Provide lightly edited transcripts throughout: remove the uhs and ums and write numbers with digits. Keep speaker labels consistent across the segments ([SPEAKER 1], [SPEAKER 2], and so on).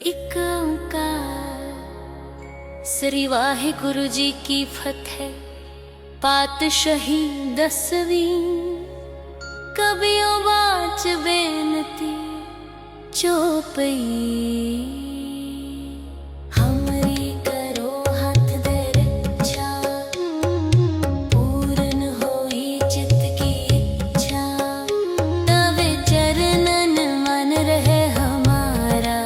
[SPEAKER 1] एक ओंकार श्री वाहिगुरु जी की फतेह। पातशाही 10वीं कबियों बाच बेनती चौपई। हमरी करो हाथ दे रक्षा, पूर्ण होई चित की इच्छा। तवे चरणन मन रहे हमारा,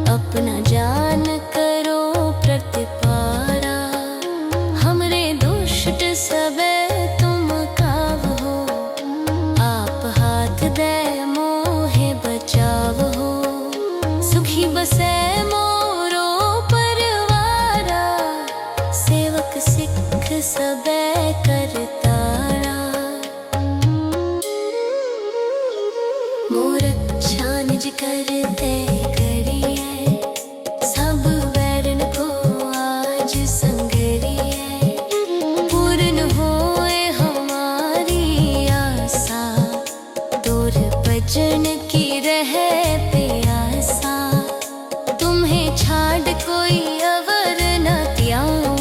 [SPEAKER 1] अपना जान करो प्रतिपारा। हमरे दुष्ट सबे तुम कावहो, आप हाथ दे मोहे बचावहो। सुखी बसे मोरो परवारा, सेवक सिख सबे करतारा। मोर अच्छा निज करते भजन की रहे प्यासा। तुम्हें छाड़ कोई अवर न त्याऊं,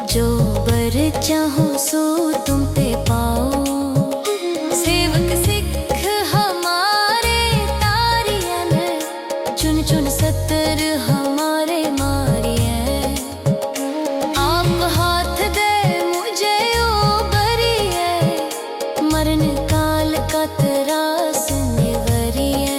[SPEAKER 1] जो बर चाहो सो तुम पे पाओ। सेवक सिख हमारे तारियन, चुन चुन सतर हमारे मारिए। आप हाथ दे मुझे ओ बरिए, मरण काल का त्रास निवरिए।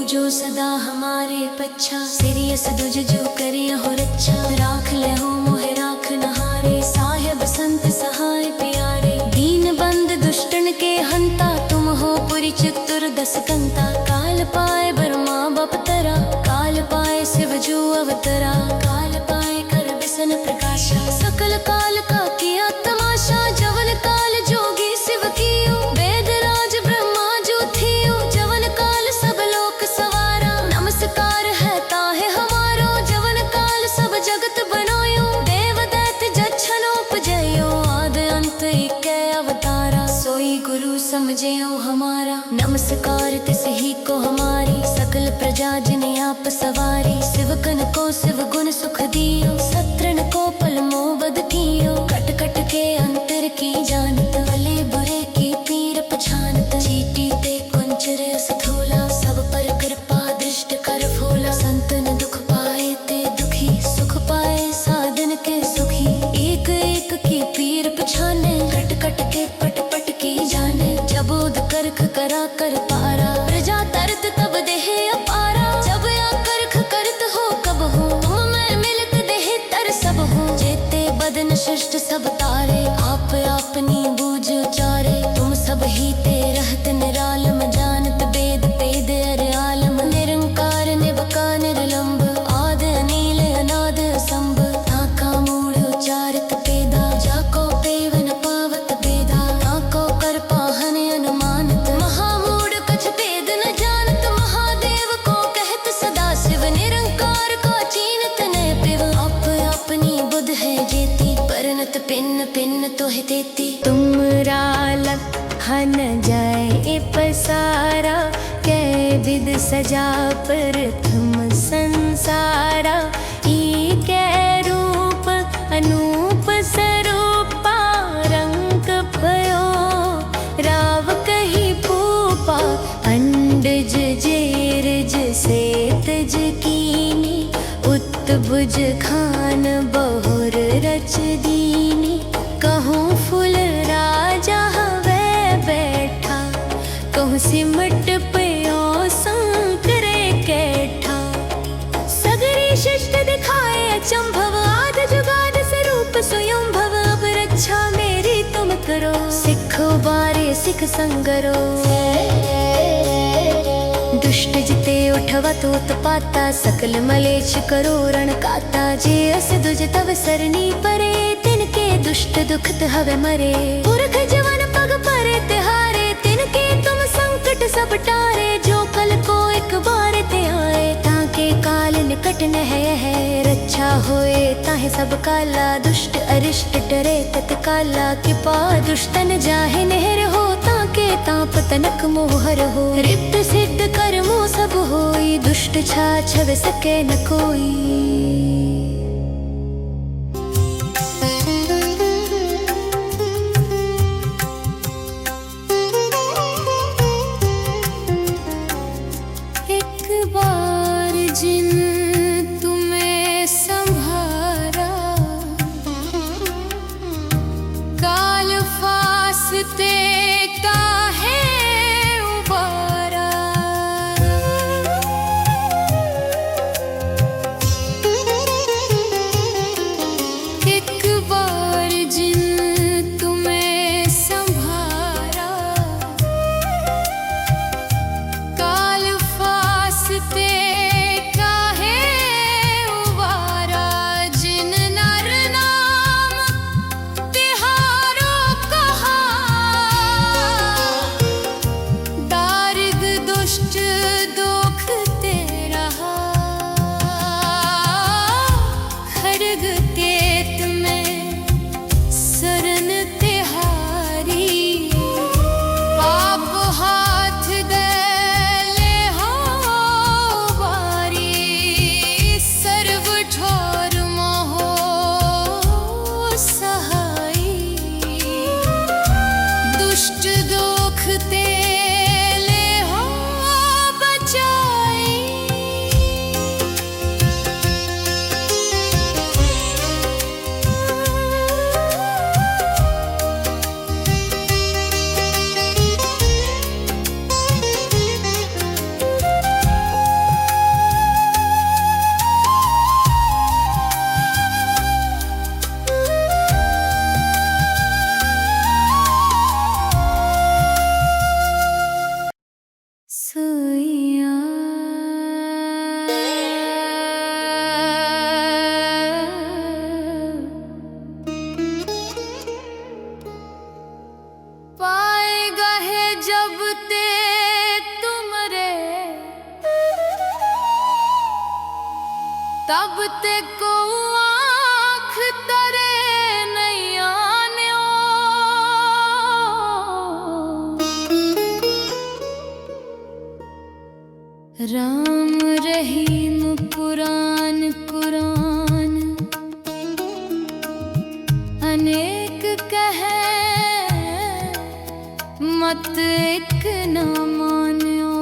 [SPEAKER 1] जो सदा हमारे पच्छा, सिरियस दुज जो करिय हो रक्षा। राख ले हो मोहे राख नहारे, साहेब संत सहाय प्यारे। दीन बंद दुष्टन के हंता, तुम हो पुरी चतुर 10 कंता। काल पाए ब्रह्मा बपतरा, काल पाए शिव जो अवतरा। काल पाए कर बिसन प्रकाशा, सकल काल का किया तमाशा। जवन काल जोगी शिव कियो, वेद राज ब्रह्मा जो थियो। जवन काल सब लोक सवारा, नमस्कार है ताहे हमारो। जवन काल सब जगत बनायो, देव दैत्य जच्छन उपजयो। आद अंत एकै अवतारा, सोई गुरु समझेओ हमारा। नमस्कार तिस ही को हमारी, सकल प्रजा जिने आप सवारी। शिवकन को शिव गुण सुख दियो, सत्रन को पल मोबद कियो। कट कट के अंतर की जानत, भले बुरे की पीर पछानत। चीटी ते कुंचर स्थूला, सब पर कृपा दृष्ट कर फूला। संतन दुख पाए ते दुखी, सुख पाए साधन के सुखी। एक एक की पीर पछाने, कट कट के पट पट की जाने। जबोद करख करा कर पारा, प्रजा तरत तब देह अपारा। जब या करख करत हो कब हो, तुम मैं मिलत देह तर सब हो। जेते बदन शिष्ट सब तारे, आप अपनी बूझ उचारे। तुम सब ही ते रहत निरालम, जानत वेद पेद अर आलम। निरंकार निबका निर्लंब, आद अनील अनाद असंभ। नाका मूढ़ उचारित पेदा, जाको पेवन पावत बेदा। नाको कर पाहन अनुमानत, महामूढ़ कछ भेद न जानत। महादेव को कहत सदा शिव, निरंकार का चीनत न पिव। आप अपनी बुध है जेती, परनत पिन पिन तोहि देती। तुमरा लखन जाए पसारा, कै विद सजा प्रथम संसारा। कै रूप अनूप स्वरूपा, रंग भयो राव कही भूपा। अंडज जेरज सेतज कीनी, उत्भुज खान बहुर रच दीनी। कहूँ फुल राजा हवे बैठा, कहूँ सिमट पयो संकरे कैठा। सगरी शिष्ट दिखाए अचंभव, आद जुगाद स्वरूप स्वयं भव। अब रक्षा मेरी तुम करो, सिख बारे सिख संगरो। दुष्ट जिते उठवा तो उत्पाता, सकल मलेच्छ करो रण काता। जे अस दुज तव सरनी परे, तिनके दुष्ट दुखत हवे मरे। पुरख जवन पग परे तिहारे, तिनके तुम संकट सब टारे। जो कल को एक बार ते आए, ताके काल निकट न है। रक्षा होए ताहे सब काला, दुष्ट अरिष्ट डरे तत्काला। कृपा दुष्टन जाहे नहर हो, ताके ताप तनक मोहर हो। रिद्ध सिद्ध कर्मों सब होई, दुष्ट छाछव सके न कोई। जिन तुम्हें संभारा, काल फासते काहे उबारा। एक बार जिन तुम्हें संभारा, काल फासते तब ते को आँख तरे नहीं आन्यो। राम रहीम पुराण कुरान अनेक कहे, मत एक न मान्यो।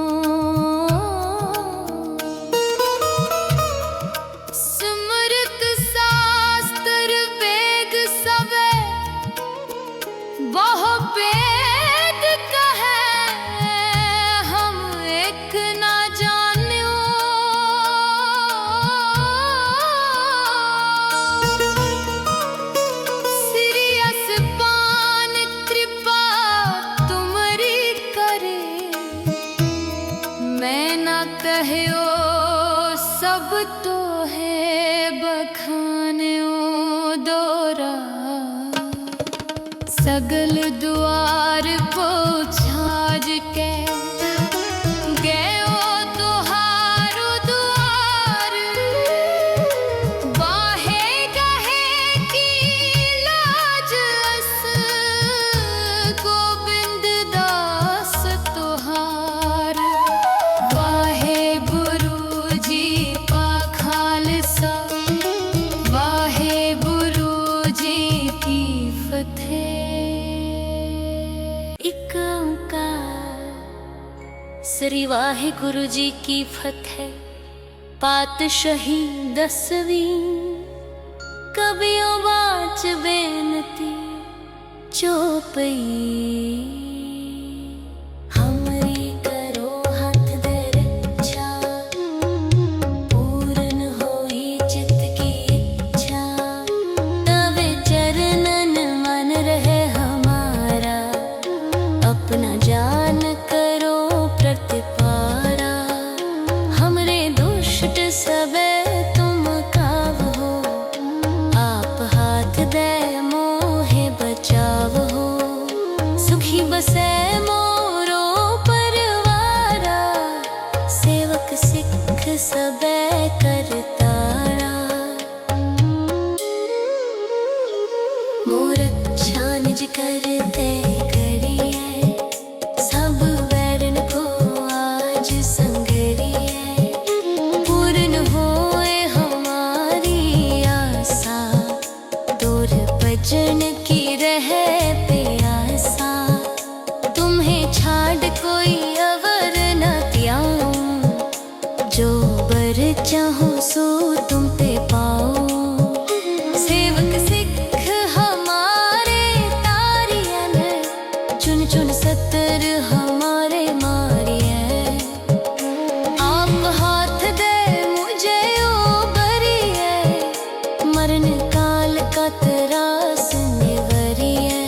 [SPEAKER 1] कहो सब तो है बखान्यो दोरा, सगल द्वार पोछाज के गयो तुहारो द्वार। बाहे गहे की लाज अस, गोविंद दास तुहार। श्री वाहिगुरु जी की फतेह। पातशाही 10वीं कबियों बाच बेनती चौपई। हमरी करो हाथ दे रक्षा, पूर्ण होई चित की इच्छा। तवे चरणन मन रहे हमारा, अपना जान करो प्रतिपारा। हमरे दुष्ट सबे तुम काव हो, आप हाथ दे मोहे बचाव हो। सुखी बस चाहो सो तुम पे पाओ। सेवक सिख हमारे तारियन, चुन चुन सतर हमारे मारिए। आप हाथ दे मुझे ओ बरिए, मरण काल का त्रास निवरिए।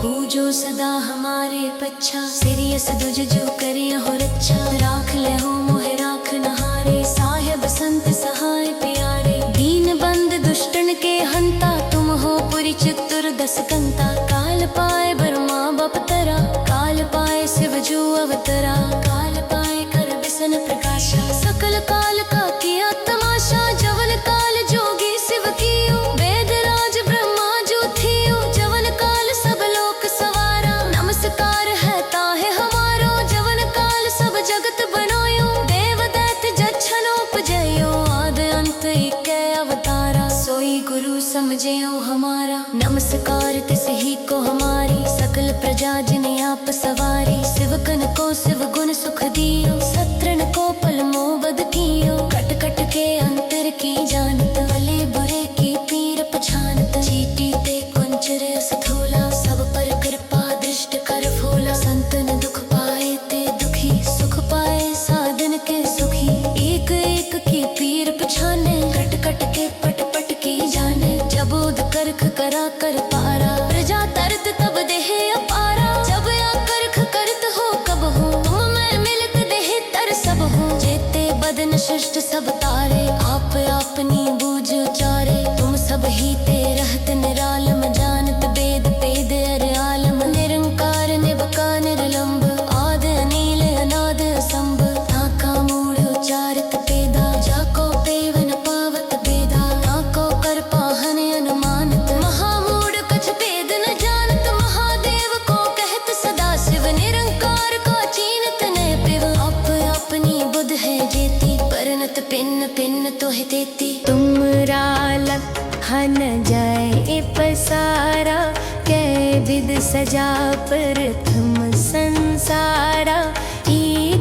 [SPEAKER 1] हो जो सदा हमारे पच्छा, सिरियस दुज जो करिए हो रच्छा। राख ले हो मोहे राख नहारे, साहेब संत सहाय प्यारे। दीन बंद दुष्टन के हंता, तुम हो पुरी चतुर्दश कंता। काल पाए ब्रह्मा बपतरा, काल पाए शिव जो अवतरा। काल पाए कर बिसन प्रकाशा, सकल काल का किया तमाशा। जवन काल जोगी शिव कियो, वेद राज ब्रह्मा जो थियो। जवन काल सब लोक सवारा, नमस्कार है ताहे हमारो। जवन काल सब जगत बनायो, देव दैत्य जच्छन उपजयो। आद अंत इकै अवतारा, सोई गुरु समझेओ हमारा। नमस्कार तिस ही को हमारी, सकल प्रजा जिन आप सवारी। शिवकन को शिव गुण सुख दियो, सत्रन को पल मोबद कियो। कट कट के अंतर की जानत, भले बुरे की पीर पछानत। चीटी ते कुंचर स्थूला, सब पर कृपा दृष्ट कर फूला। संतन दुख पाए ते दुखी, सुख पाए साधन के सुखी। एक एक की पीर पछाने, कट कट के पट पट की जाने। जबोद करख करा कर पारा, प्रजा तरत तब देह अपारा। जब या करख करत हो कब हो, तुम मैं मिलत देह तर सब हो। जेते बदन शिष्ट सब तारे, आप अपनी बूझ उचारे। तुम सब ही ते रहत निरालम, जानत वेद पेद अर आलम। निरंकार निबका निर्लंब, आद अनील अनाद असंभ। ताका मूढ़ उचारत पेदा, जाको पेवन पावत पेदा। ताको कर पाहन अनुमानत, महामूढ़ कछ पेद न जानत। महादेव को कहत सदा शिव, निरंकार का चीनत न पिव। आप अपनी बुध है जेती, परनत पिन पिन तोह देती। तुमरा लखन जाए पसारा, कै विद सजा प्रथम संसारा।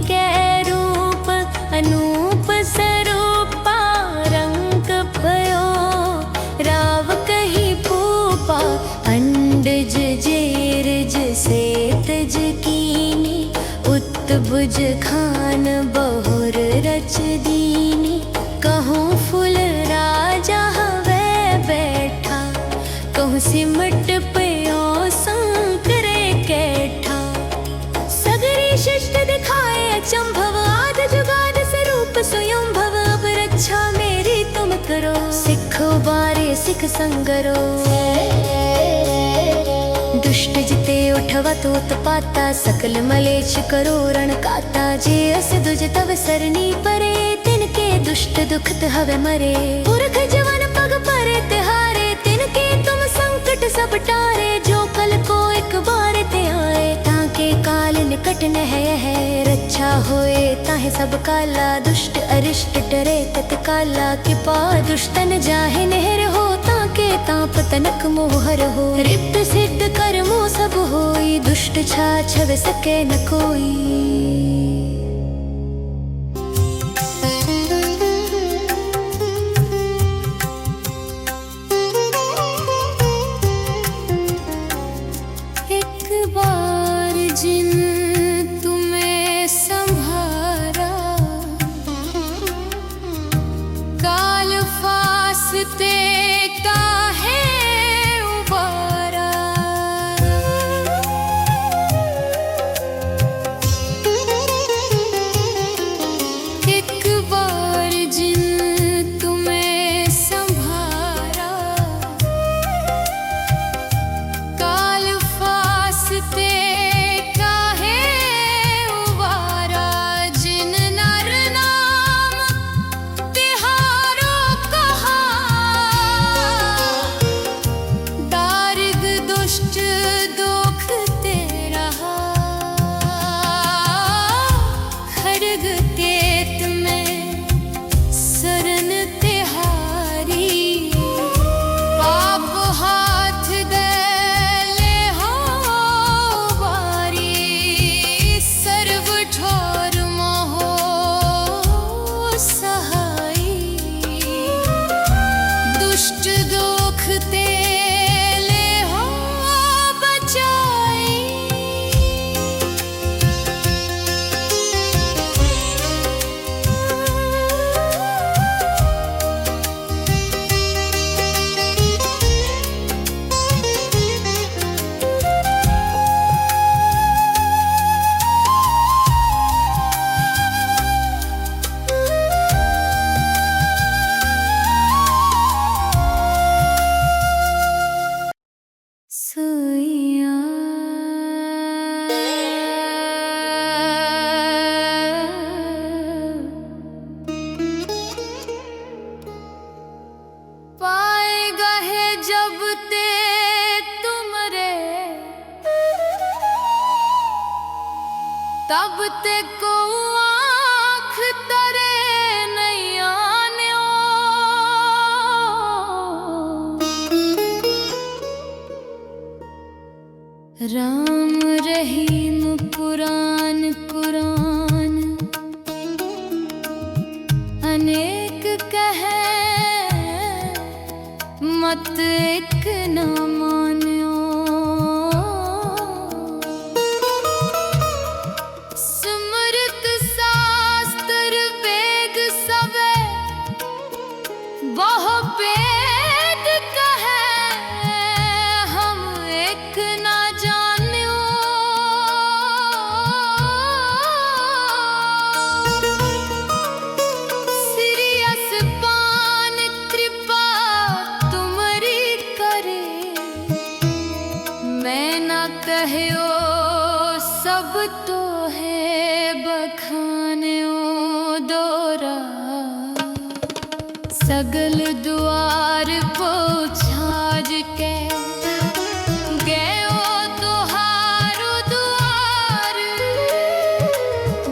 [SPEAKER 1] कै रूप अनूप स्वरूपा, रंग भयो राव कही भूपा। अंडज जेरज सेतज कीनी, उत्तभुज खान बहुर रच दीनी। कहूँ फुल राजा हवे बैठा, कहूँ सिमट पयो संकरे कैठा। सगरी शिष्ट दिखाए अचंभव, आद जुगाद स्वरूप स्वयं भव। अब रक्षा मेरी तुम करो, सिख उबारे सिख संगरो। दुष्ट जिते उठवा तो उत्पाता, सकल मलेच्छ करो रण काता। जे अस दुज तव सरनी परे, तिनके दुष्ट दुखत हवे मरे। पुरख जवन पग परे तिहारे, तिनके तुम संकट सब टारे। जो कल को एक बार ते आए, ताके काल निकट न है। रक्षा होए ताहे सब काला, दुष्ट अरिष्ट डरे तत्काला। कृपा दुष्टन जाहे नहर हो, ताके ताप तनक मोहर हो। रिद्ध सिद्ध कर्मो सब होई, दुष्ट छाछव सके न कोई। अब ते को आँख तरे नहीं आन्यो। राम रहीम कुरान कुरान अनेक कहे मत एक न मान्यो। स्मृत शास्त्र वेद सवे बहु वेद कहे हम एक न जान्यो। सिरियस पान कृपा तुमरी करे मैं न कहयो सब तो है बखान्यो। दोरा सगल द्वार पोछाज के गयो तुहारो द्वार।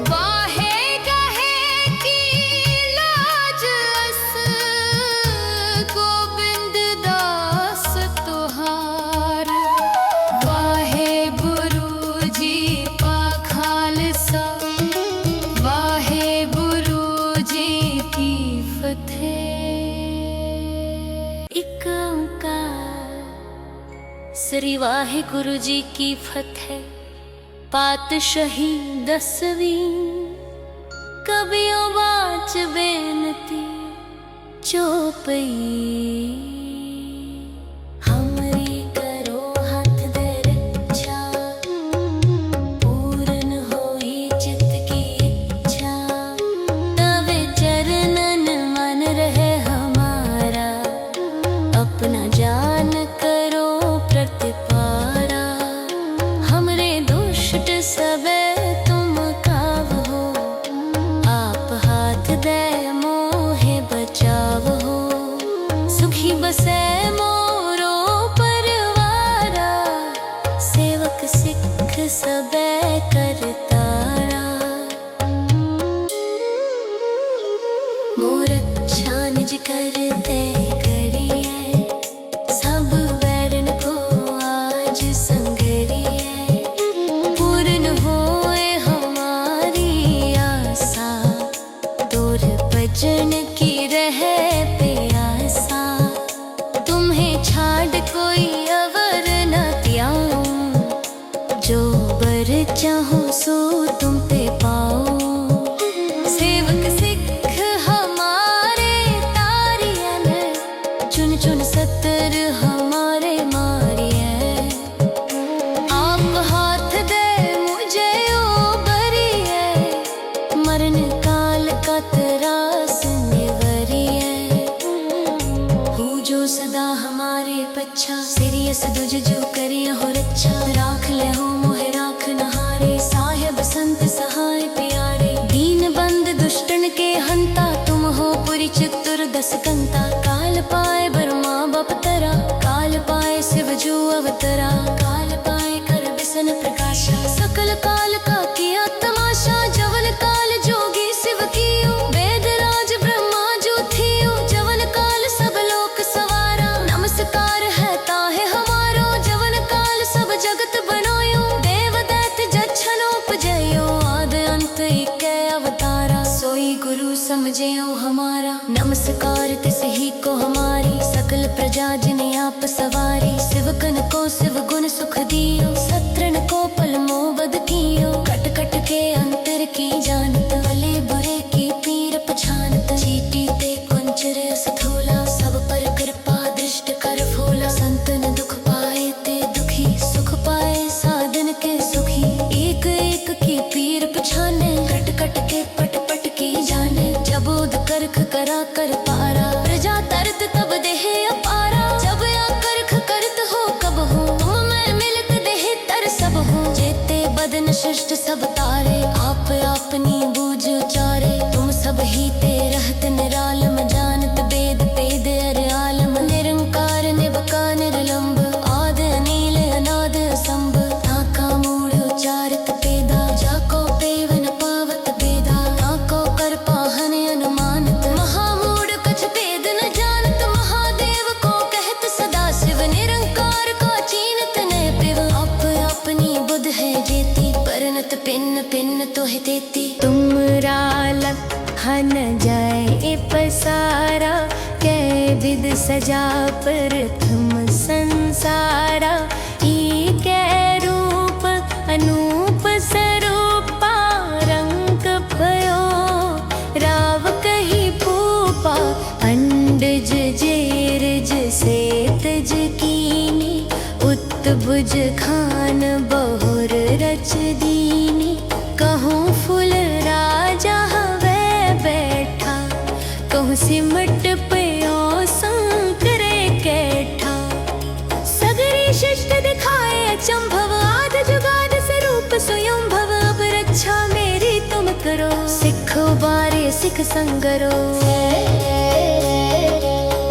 [SPEAKER 1] बाहे गहे की लाज अस गोविंद दास तुहार। वाहे गुरु जी पाखालसा वाहे गुरु जी की फतेह। एक ओंकार श्री वाहे गुरु जी की फतेह। पातशाही 10वीं कबियों बाच बेनती चौपई। हमरी करो हाथ दे रक्षा पूर्ण होई चित की इच्छा। तवे चरणन मन रहे हमारा अपना जान करो प्रतिपारा। हमरे दुष्ट सबे तुम काव हो आप हाथ दे मोहे बचाव हो। सुखी बसे मोरो परवारा सेवक सिख सबे करतारा। मोर अच्छा निज करते करिए सब वैरन को आज संगरिए। पूर्ण होए हमारी आशा दूर भजन की रहे प्यासा। तुम्हें छाड़ कोई अवर न त्याऊं जो बर चाहो सो तुम पे पाओ। सेवक सिख हमारे तारियन चुन चुन सतर हमारे मारिए। आप हाथ दे मुझे ओ बरिए मरण काल का त्रास निवरिए। हो जो सदा हमारे पच्छा सिरियस दुज जो करिए हो रक्षा। राख ले हो मोहे राख नहारे साहेब संत सहाय प्यारे। दीन बंद दुष्टन के हंता तुम हो पुरी चतुर 10 कंता। काल पाए ब्रह्मा बपतरा काल पाए शिव जो अवतरा। काल पाए कर बिसन प्रकाशा सकल काल का किया तमाशा। जवन काल जोगी शिव कियो वेद राज ब्रह्मा जो थियो। जवन काल सब लोक सवारा नमस्कार है ताहे हमारो। जवन काल सब जगत बनायो देव दैत जच्छन उपजयो। आद अंत इकै अवतारा सोई गुरु समझेओ हमारा। नमस्कार तिस ही को हमारी सकल प्रजा जिन आप सवारी। शिवकन को शिव गुण सुख दियो सत्रन को पल मोबद कियो। कट कट के अंतर की जानत भले बुरे की पीर पछानत। चीटी ते कुंचर स्थूला सब पर कृपा दृष्ट कर फूला। संतन दुख पाए ते दुखी सुख पाए साधन के सुखी। एक एक की पीर पछाने कट कट के पट पट की जाने। जबोद करख करा कर पारा प्रजा तरत तब देह अपारा। जब या करख करत हो कब हो तुम मैं मिलत देह तर सब हो। जेते बदन शिष्ट सब तारे आप अपनी बूझ उचारे। तुम सब ही ते रहत निरालम जानत वेद पेद अर आलम। निरंकार निबका निर्लंब आद अनील अनाद असंभ। ताका मूढ़ उचारत पेदा जाको पेवन कहा न जाए ए पसारा, कै विद सजा प्रथम संसारा। ई कै रूप अनूप स्वरूपा, रंग भयो राव कही पूपा। अंडज जेरज सेतज कीनी, उत्तबुज खान बहुर रच दीनी। कहूँ फुल राजा हवे बैठा, कहूँ सिमट पयो संकरे कैठा। सगरी शिष्ट दिखाए अचंभव, आद जुगाद स्वरूप स्वयं भव। अब रक्षा मेरी तुम करो, सिखो बारे सिख संगरो।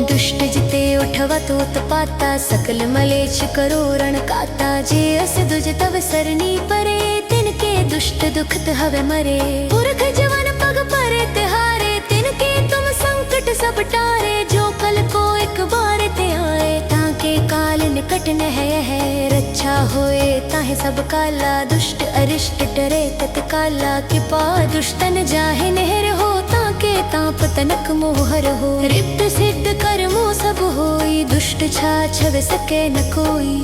[SPEAKER 1] दुष्ट जिते उठवा तो तपाता, सकल मलेच्छ करो रण काता। जे अस दुज तव सरनी परे, तिनके दुष्ट दुखत हवे मरे। पुरख जवन पग परे तिहारे, तिनके तुम संकट सब टारे। जो कल को एक बार ते आए, ताके काल निकट न है। रक्षा होए ताहे सब काला, दुष्ट अरिष्ट डरे तत्काला। कृपा दुष्टन जाहे नहर हो, ताके ताप तनक मोहर हो। रिद्ध सिद्ध कर्मो सब होई, दुष्ट छा छव सके न कोई।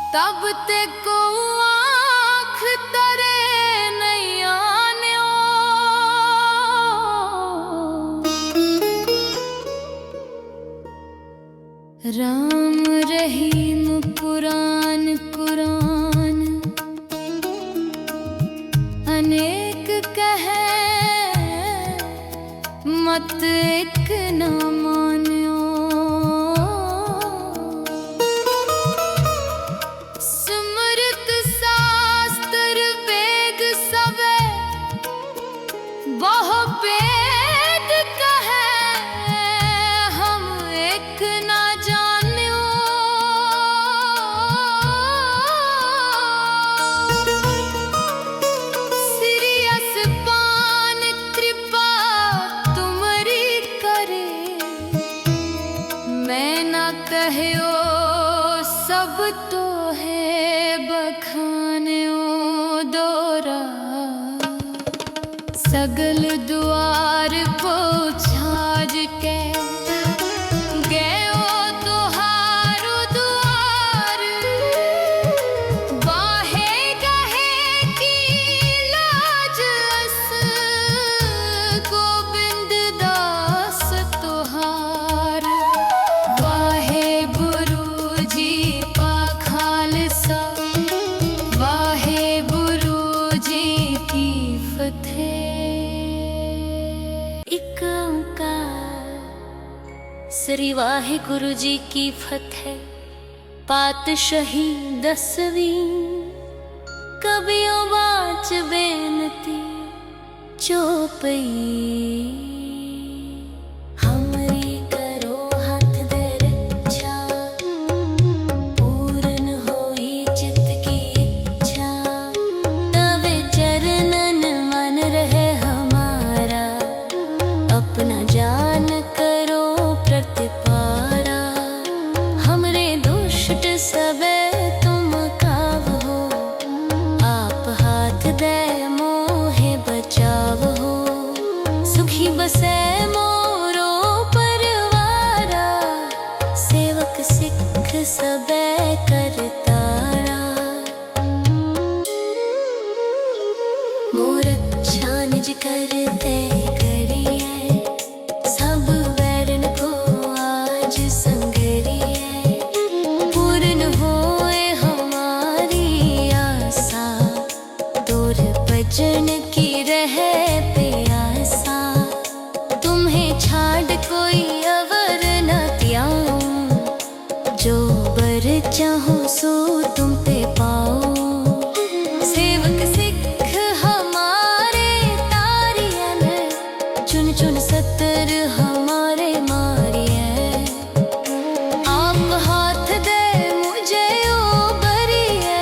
[SPEAKER 2] तब ते को आँख तरे नहीं आन्यो, राम रहीम पुराण कुरान अनेक कहे, मत एक न मान्यो। स्मृत शास्त्र वेद सबे बहु वेद कहे, हम एक न जान्यो। सिरियस पान कृपा तुमरी करे, मैं न कहयो सब तो है बखान्यो दोरा। सगल द्वार पोछाज के गयो तुहारो द्वार, बाहे गहे की लाज अस गोविंद दा
[SPEAKER 1] श्री वाहिगुरु जी की फतेह। पातशाही 10वीं कबियों बाच बेनती चौपई। हमरी करो हाथ दे रक्षा, पूर्ण होई चित की इच्छा। तवे चरणन मन रहे हमारा, अपना जान करो प्रतिपारा। हमरे दुष्ट सबे तुम काव हो, आप हाथ दे मोहे बचाव हो। सुखी बसे मोरो परवारा, सेवक सिख सबे करतारा। मोर अच्छा निज करते करिए, सब वैरन को आज संगरिए। पूर्ण होए हमारी आशा, तोर भजन की रहे प्यासा। तुम्हें छाड़ कोई अवर न त्याऊं, जो बर चाहो सो तुम पे पाओ। सेवक सिख हमारे तारियन, चुन चुन सतर हमारे मारिए। आप हाथ दे मुझे ओ बरिए,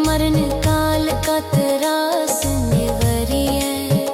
[SPEAKER 1] मरण काल का त्रास निवरिए।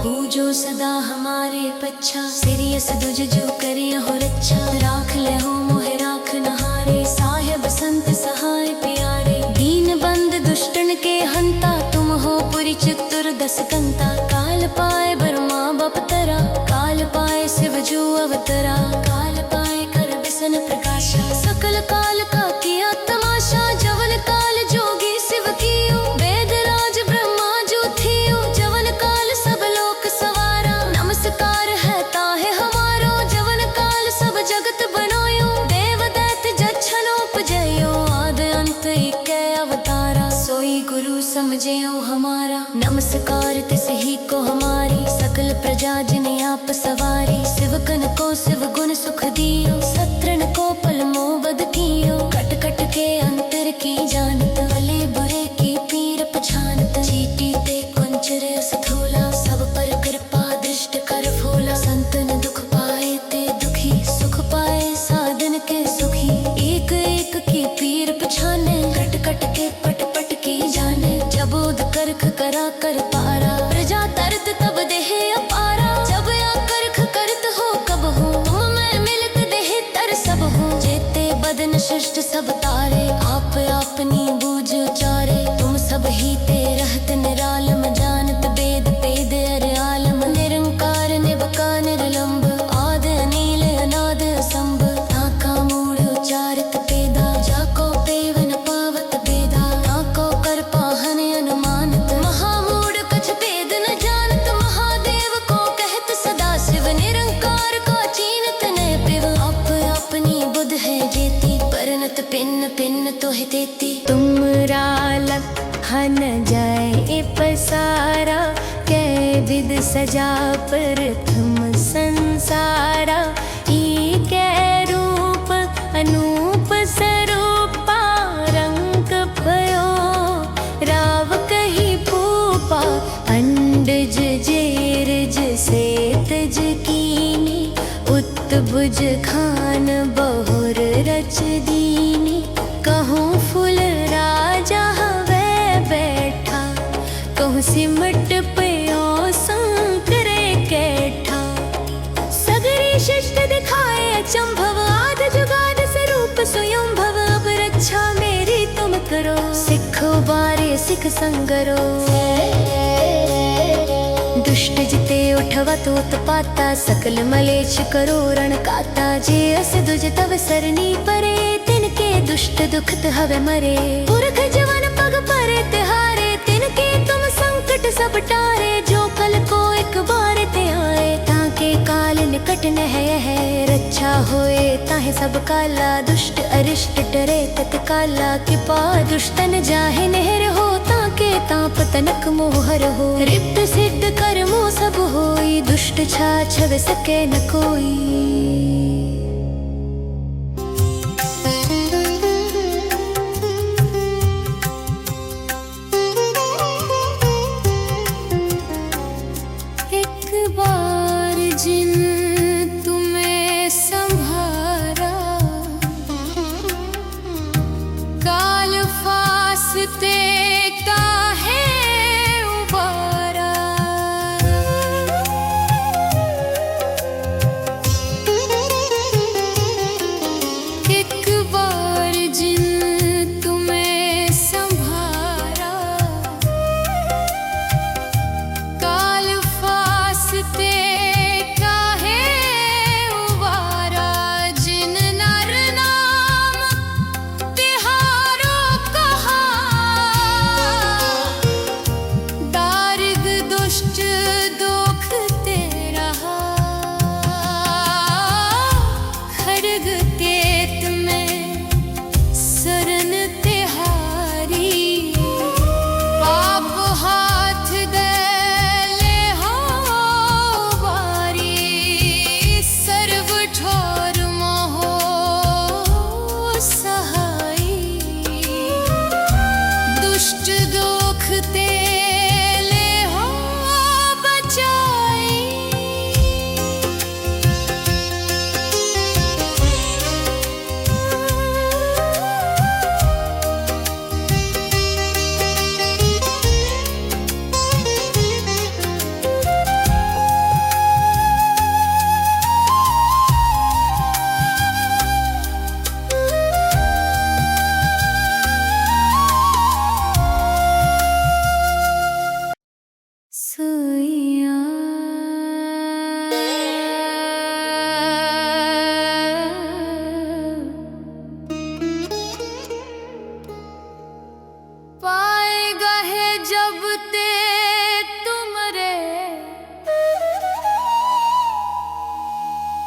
[SPEAKER 1] हो जो सदा हमारे पच्छा, सिरियस दुज जो करिए हो रक्षा। राख ले हो मोहे राख नहारे, साहेब संत सहाय प्यारे। दीन बंद दुष्टन के हंता, तुम हो पुरी चतुर 10 कंता। काल पाए ब्रह्मा बपतरा, काल पाए शिव जो अवतरा। काल पाए कर बिसन प्रकाशा, सकल काल का किया तमाशा। जवन काल जोगी शिव कियो, वेद राज ब्रह्मा जो थियो। जवन काल सब लोक सवारा, नमस्कार है ताहे हमारो। जवन काल सब जगत बनायो, देव दैत जच्छन उपजयो। आद अंत इकै अवतारा, सोई गुरु समझेओ हमारा। नमस्कार तिस ही को हमारी, सकल प्रजा जिने आप सवारी। शिवकन को शिव गुण सुख दियो, सत्रन को पल मोबद कियो। कट कट के अंतर की जानत, भले बुरे की पीर पछानत। चीटी ते कुंचर स्थूला, सब पर कृपा दृष्ट कर फूला। संतन दुख पाए ते दुखी, सुख पाए साधन के सुखी। एक एक की पीर पछाने, कट कट के पट पट की जाने। जबोद करख करा कर पारा, प्रजा तरत तब देह अपारा। जब या करख करत हो कब हो, तुम मैं मिलत देह तर सब हो। जेते बदन शिष्ट सब तारे, आप अपनी बूझ उचारे। तुम सब ही ते रहत निरालम, जानत वेद पेद अर आलम। निरंकार निबका निर्लंब, आद अनील अनाद असंभ। ताका मूढ़ उचारित पेदा, जाको पेवन पावत बेदा। ताको कर पाहन अनुमानत, महामूढ़ कछ भेद न जानत। महादेव को कहत सदा शिव, निरंकार का चीनत न पिव। आप अपनी बुध है जेती, परनत पिन पिन तोह देती। तुमरा लखन जाए पसारा, कै विद सजा प्रथम संसारा। कै रूप अनूप स्वरूपा, रंग भयो राव कही भूपा। अंडज जेरज से तज कीनी, उत्बुज खान बहुर रच दीनी। कहूँ फुल राजा हवे बैठा, कहूँ सिमट पयो संकरे कैठा। सगरी शिष्ट दिखाए अचंभव, आद जुगाद स्वरूप स्वयं भव। अब रक्षा मेरी तुम करो, सिखो बारे सिख संगरो। दुष्ट जिते उठवा तो उत्पाता, सकल मलेच्छ करो रण काता। जे अस दुज तव सरनी परे, तिनके दुष्ट दुखत हवे मरे। पुरख जवन पग परे तिहारे, तिनके तुम संकट सब टारे। जो कल को एक बार ते आए, ताके काल निकट न है। रक्षा होए ताहे सब काला, दुष्ट अरिष्ट डरे तत्काला। कृपा दुष्टन जाहे नहर हो, ताके ताप तनक मोहर हो। रिद्ध सिद्ध कर्मो सब होई, दुष्ट छाछव सके न कोई।
[SPEAKER 2] जिन तुम्हें संभारा, काल फासते काहे उबारा। एक बार जिन तुम्हें संभारा, काल फासते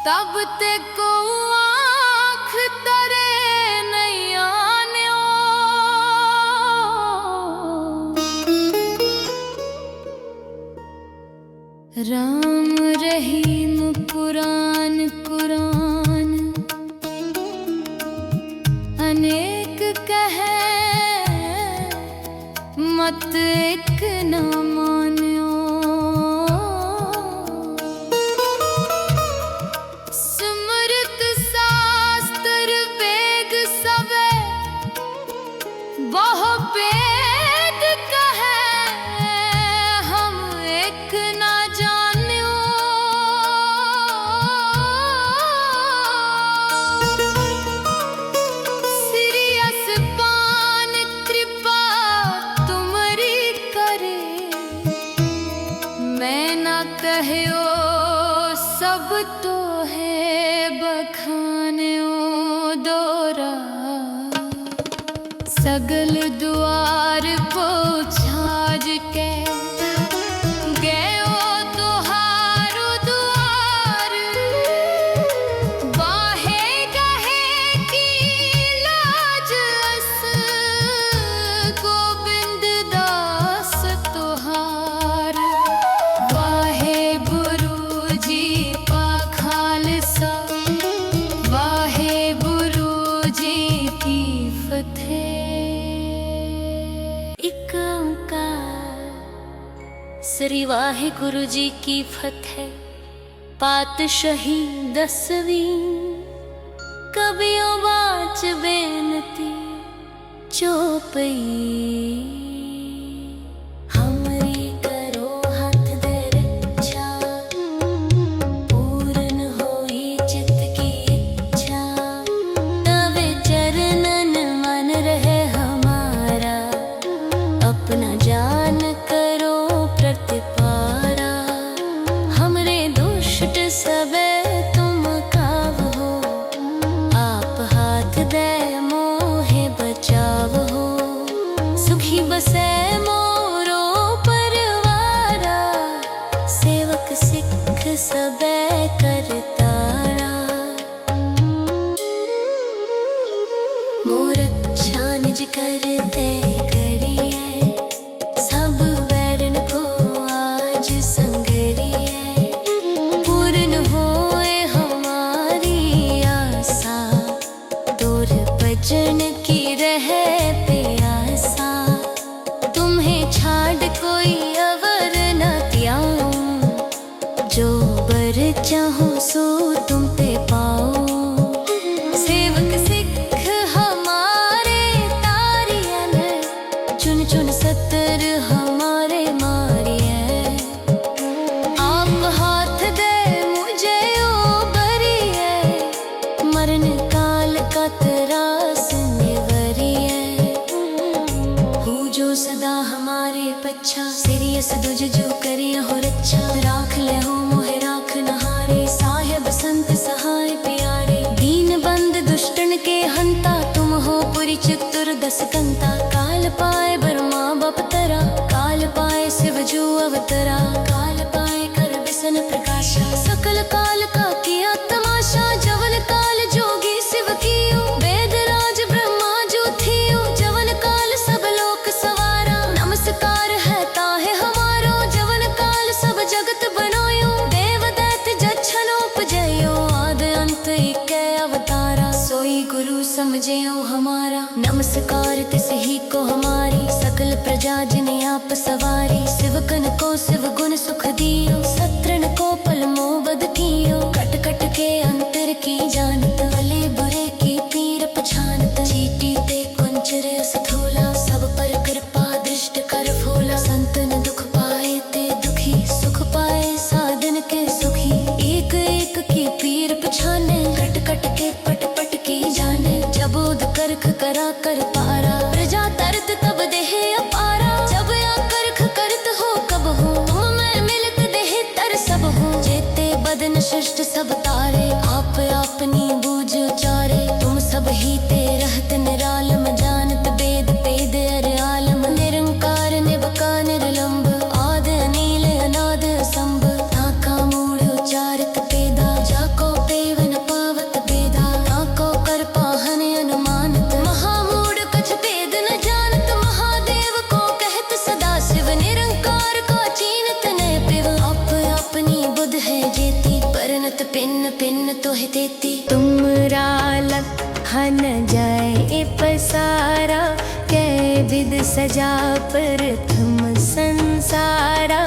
[SPEAKER 2] तब ते को आँख तरे नहीं आने। राम रहीम कुरान कुरान अनेक कहे, मत एक न मान्यो। स्मृत शास्त्र वेद सबे बहु वेद कहे, हम एक न जान्यो। सीरियस पान कृपा तुमरी करे, मैं न कहयो सब तो है बखान्यो दोरा। सगल द्वार को छाज के गयो तुहारो द्वार। बाहे गहे की लाज अस, गोविंद दास तुहार। वाहे गुरु जी पा खालसा, वाहे गुरु जी की फतेह।
[SPEAKER 1] एक ओंकार श्री वाहिगुरु जी की फतेह। पातशाही 10वीं कबियो बाच बेनती चौपई। हमरी करो हाथ दे रक्षा, पूर्ण होई चित की इच्छा। तवे चरणन मन रहे हमारा, अपना जान करो प्रतिपारा। हमरे दुष्ट सबे तुम काव हो, आप हाथ दे मोहे बचाव हो। सुखी बसे मोरो परवारा, सेवक सिख सबे करतारा। मोर अच्छा निज करते करिए, चाहो सो तुम पे पाओ। सेवक सिख हमारे तारियन, चुन चुन सतर हमारे मारिए। आप हाथ दे मुझे ओ बरिए, मरण काल का त्रास निवरिए। हो जो सदा हमारे पच्छा, सिरियस दुज जो करिया हो रच्छा। राख ले हो मोहे राख नहारे, साहेब संत सहाय प्यारे। दीन बंद दुष्टन के हंता, तुम हो पुरी चतुर दस कंता। काल पाए ब्रह्मा बपतरा, काल पाए शिव जो अवतरा। काल पाए कर बिसन प्रकाशा, सकल काल का किया तमाशा। जवन काल जोगी शिव कियो, वेद राज ब्रह्मा जो थियो। जवन काल सब लोक सवारा, नमस्कार है ताहे हमारो। जवन काल सब जगत बनायो, देव दैत जच्छन उपजयो। आद अंत इकै अवतारा, सोई गुरु समझेओ हमारा। नमस्कार तिस ही को हमारी, सकल प्रजा जिने आप सवारी। शिवकन को शिव गुण सुख दियो, सत्रन को पल मोबद कियो। कट कट के अंतर की जानत, भले बुरे की पीर पछानत। चीटी ते कुंचर स्थूला, सब पर कृपा दृष्ट कर फूला। संतन दुख पाए ते दुखी, सुख पाए साधन के सुखी। एक एक की पीर पछाने, कट कट के पट पट की जाने। जबोद करख करा कर पारा, प्रजा तरत तब देह अपारा। जब या करख करत हो कब हो, तुम मैं मिलत देह तर सब हो। जेते बदन शिष्ट सब तारे, आप अपनी बूझ उचारे। तुम सब ही ते रहत निरालम, जानत वेद पेद अर आलम। निरंकार निबका निर्लंब, आद अनील अनाद असंभ। ताका मूढ़ उचारित पेदा, जाको पेवन पावत बेदा। ताको कर पाहन अनुमानत, महामूढ़ कछ भेद न जानत। महादेव को कहत सदा शिव, निरंकार का चीनत न पिव। आप अपनी बुध है जेती, परनत पिन पिन तोह देती। तुमरा लखन जाए पसारा, कै विद सजा प्रथम संसारा।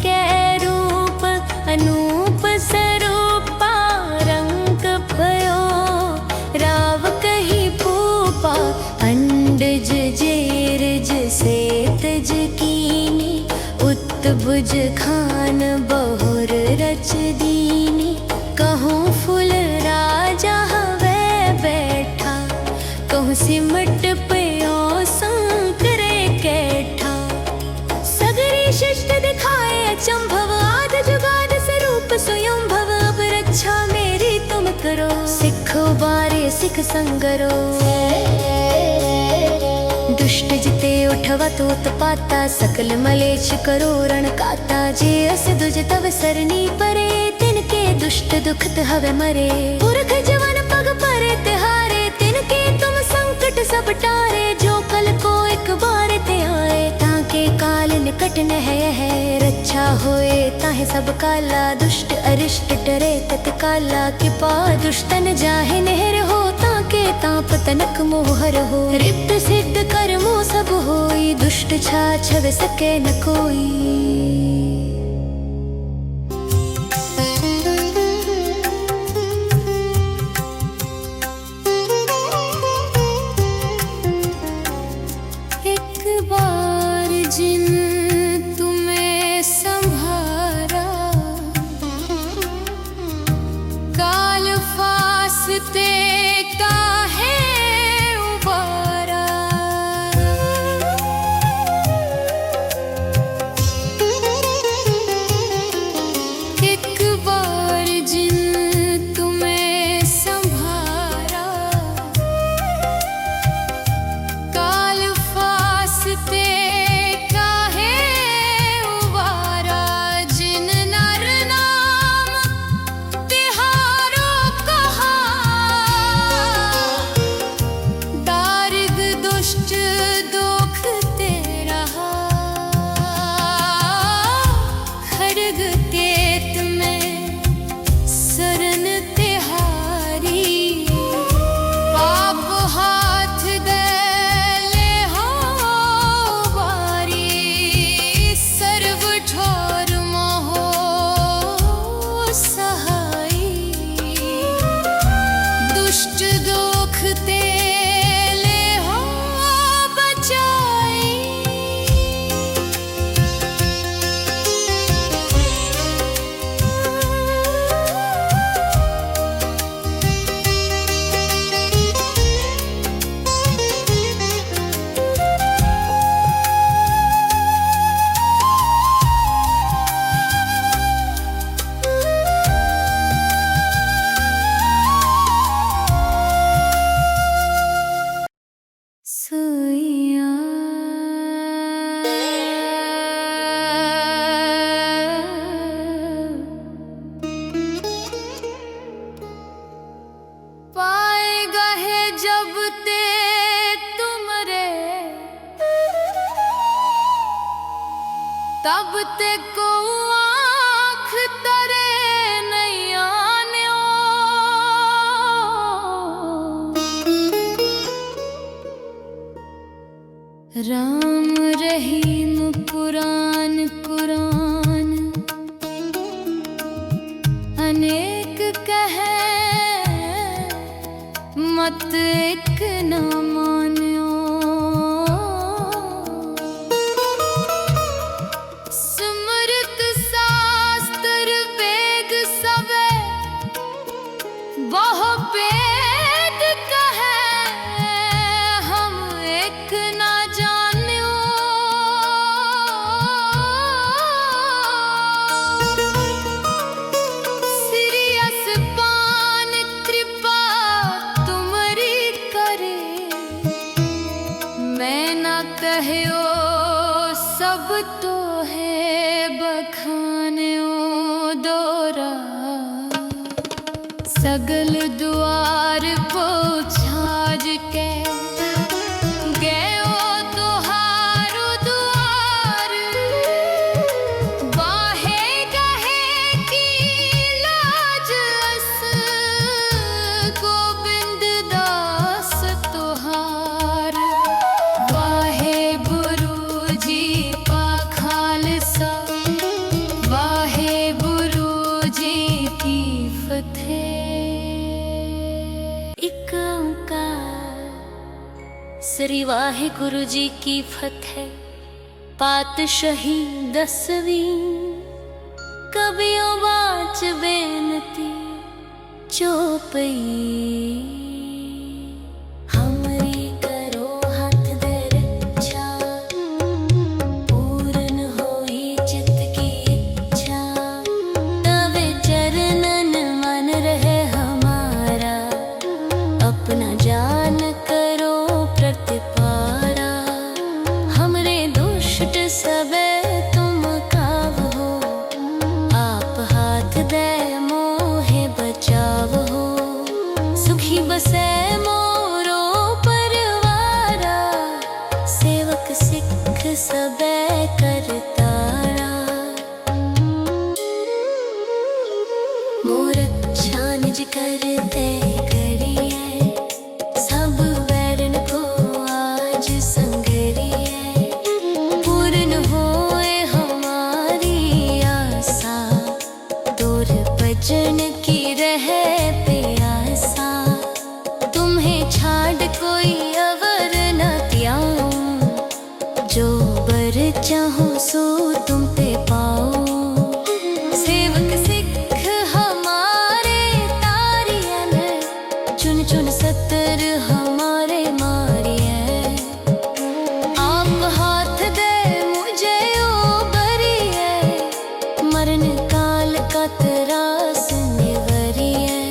[SPEAKER 1] कै रूप अनूप स्वरूपा, रंग भयो राव कही भूपा। अंडज जेरज सेतज कीनी, उत्बुज खान बहुर रच दीनी। कहूँ फुल राजा हवे बैठा, कहूँ सिमट पयो संकरे कैठा। सगरी शिष्ट दिखाए अचंभव, आद जुगाद स्वरूप स्वयं भव। अब रक्षा मेरी तुम करो, सिखो बारे सिख संगरो। दुष्ट जिते उठवा तो उत्पाता, सकल मलेच्छ करो रण काता। जे अस दुज तव सरनी परे, तिनके दुष्ट दुखत हवे मरे। पुरख जवन पग परे तिहारे, तिनके तुम संकट सब टारे। जो कल को एक बार ते आए, ताके काल निकट न है। रक्षा होए ताहे सब काला, दुष्ट अरिष्ट डरे तत्काला। कृपा दुष्टन जाहे नहर हो, ताके ताप तनक मोहर हो। रिक्त सिद्ध कर्मो सब होई, दुष्ट छाछव सके न कोई।
[SPEAKER 2] जिन तुम्हें संभारा, काल फासते काहे उबारा। एक बार जिन तुम्हें संभारा, काल फासते
[SPEAKER 1] तेत में
[SPEAKER 2] तब ते को आँख तरे नहीं आने राम रहीम कुरान कुरान अनेक कहे मत एक न मान्यो स्मृत शास्त्र वेद सबे बहु वेद कहे हम एक न जान्यो सीरियस पान कृपा तुमरी करे मैं न कहयो सब तो है बखान्यो दोरा सगल द्वार पोछाज के गयो तुहारो द्वार बाहे गहे की लाज अस गोविंद दास तुहार वाहे गुरु जी पा खालसा वाहे गुरु जी की फतेह
[SPEAKER 1] एक ओंकार श्री वाहिगुरु जी की फतेह पातशाही 10वीं कबियों बाच बेनती चौपई हमरी करो हाथ दे रक्षा पूर्ण होई चित की इच्छा तवे चरणन मन रहे हमारा अपना जान करो प्रतिपारा हमरे दुष्ट सबे तुम काव हो आप हाथ दे मोहे बचाव हो सुखी बसे मोरो परवारा सेवक सिख सबे करतारा मोर अच्छा निज करते करिए सब वैरन को आज संगरिए पूर्ण होए हमारी आशा दूर भजन की रहे प्यासा तुम्हें छाड़ कोई अवर न त्याऊं जो बर चाहो सो तुम पे पाओ सेवक सिख हमारे तारियन चुन चुन सतर हमारे मारिए आप हाथ दे मुझे ओ बरिए मरण काल का त्रास निवरिए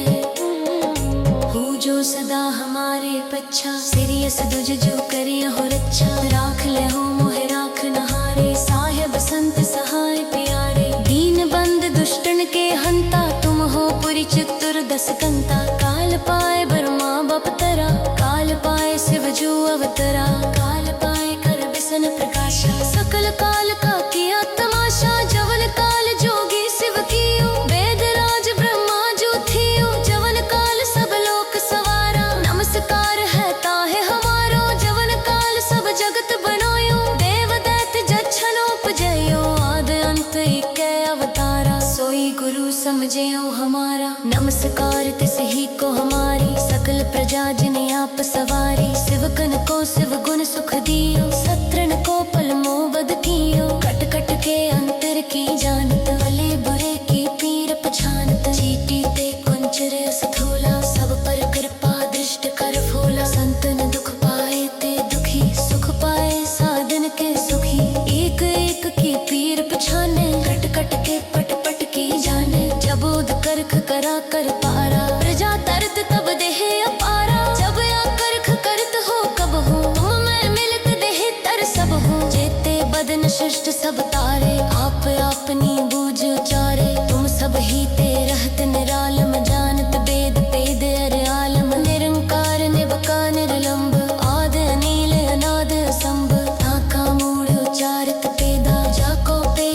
[SPEAKER 1] हो जो सदा हमारे पच्छा सिरियस दुज जो करिए हो रक्षा राख ले हो मोहे राख नहारे साहेब संत सहाय प्यारे दीन बंद दुष्टन के हंता तुम हो पुरी चित्तुर 10 कंता काल पाए ब्रह्मा बपतरा काल पाए शिव जो अवतरा काल पाए कर बिसन प्रकाशा सकल काल का किया तमाशा जवन काल जोगी शिव कियो वेद राज ब्रह्मा जो थियो जवन काल सब लोक सवारा नमस्कार है ताहे हमारो जवन काल सब जगत बनायो देव दैत जच्छन उपजयो आद अंत एक अवतारा सोई गुरु समझेओ हमारा नमस्कार तिस ही को हमारी सकल प्रजा जिने आप सवारी शिवकन को शिव गुण सुख दियो सत्रन को पल मोबद कियो कट कट के अंतर की जानत भले बुरे की पीर पछानत चीटी ते कुंचर स्थूला सब पर कृपा दृष्ट कर फूला संतन दुख पाए ते दुखी सुख पाए साधन के सुखी एक एक की पीर पछाने कट कट के पट पट की जाने जबोद करख करा कर पारा प्रजा दर्द तब देह अपारा जब या करख करत हो कब हो तुम मैं मिलत देह तर सब हो जेते बदन शिष्ट सब तारे आप अपनी बूझ उचारे तुम सब ही ते रहत निरालम जानत वेद पेद अर आलम निरंकार निबका निर्लंब आद अनील अनाद संभ ताका मूढ़ उचारित पेदा जाको पे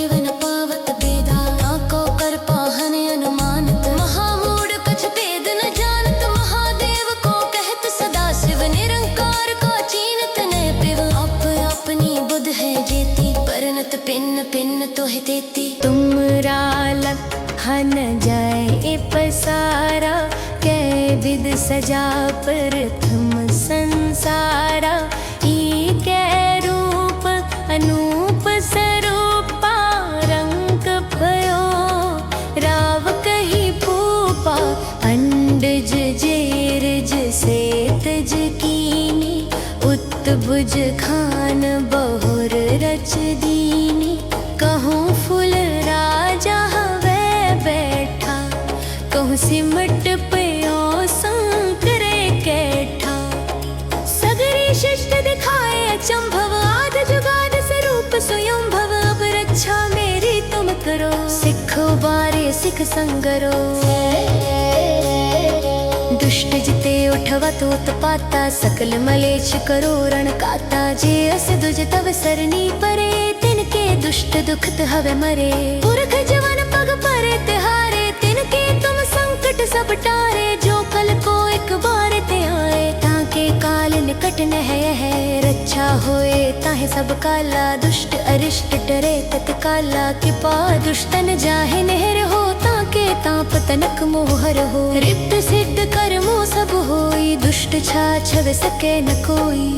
[SPEAKER 1] देती तुमरा लखन जाए पसारा कै विद सजा प्रथम संसारा ई कै रूप अनूप स्वरूपा रंग भयो राव कही पूपा अंडज जेरज से तज कीनी उत्तभुज खान बहुर रच दीनी कहूँ फुल राजा हवे बैठा कहूँ सिमट पयो संकरे कैठा सगरी शिष्ट दिखाए अचंभव आद जुगाद स्वरूप स्वयं भव अब रक्षा मेरी तुम करो सिख उबारे सिख संगरो दुष्ट जिते उठवा तो उत्पाता सकल मलेच्छ करो रण काता जे अस दुज तव सरनी परे तिनके दुष्ट दुखत हवे मरे पुरख जवन पग परे तिहारे तिनके तुम संकट सब टारे जो कल को एक बार ते आए ताके काल निकट न है रक्षा होए ताहे सब काला दुष्ट अरिष्ट डरे तत्काला कृपा दुष्टन जाहे नहर हो ताके ताप तनक मोहर हो रिप्त सिद्ध कर्मो सब होई दुष्ट छा छव सके न कोई।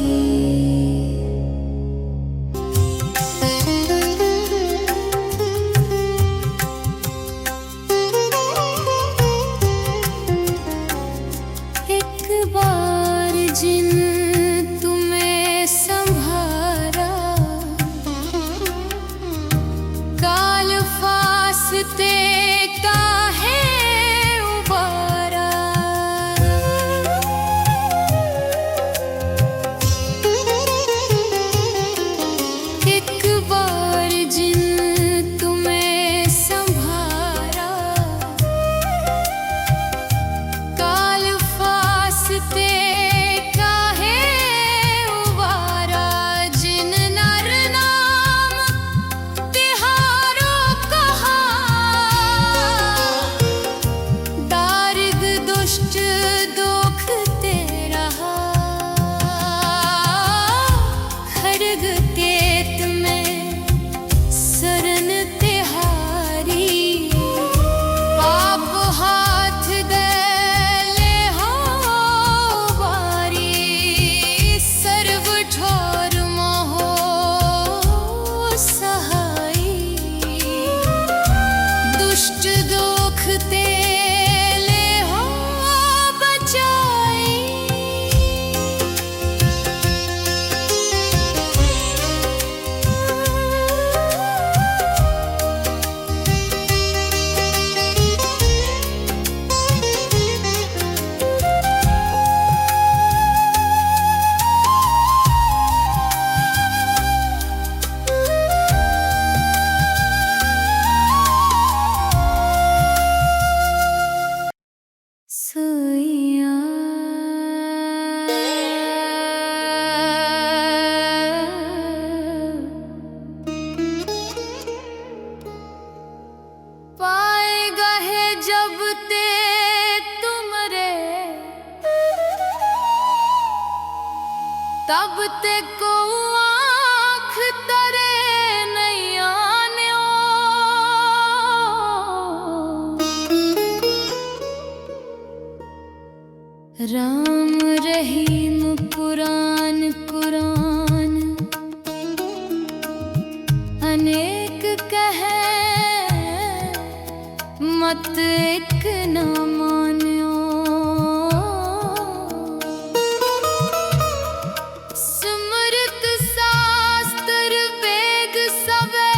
[SPEAKER 2] तब ते को आँख तरे नहीं आन्यो राम रहीम पुराण कुरान अनेक कहे मत एक न मान्यो स्मृत शास्त्र वेद सबे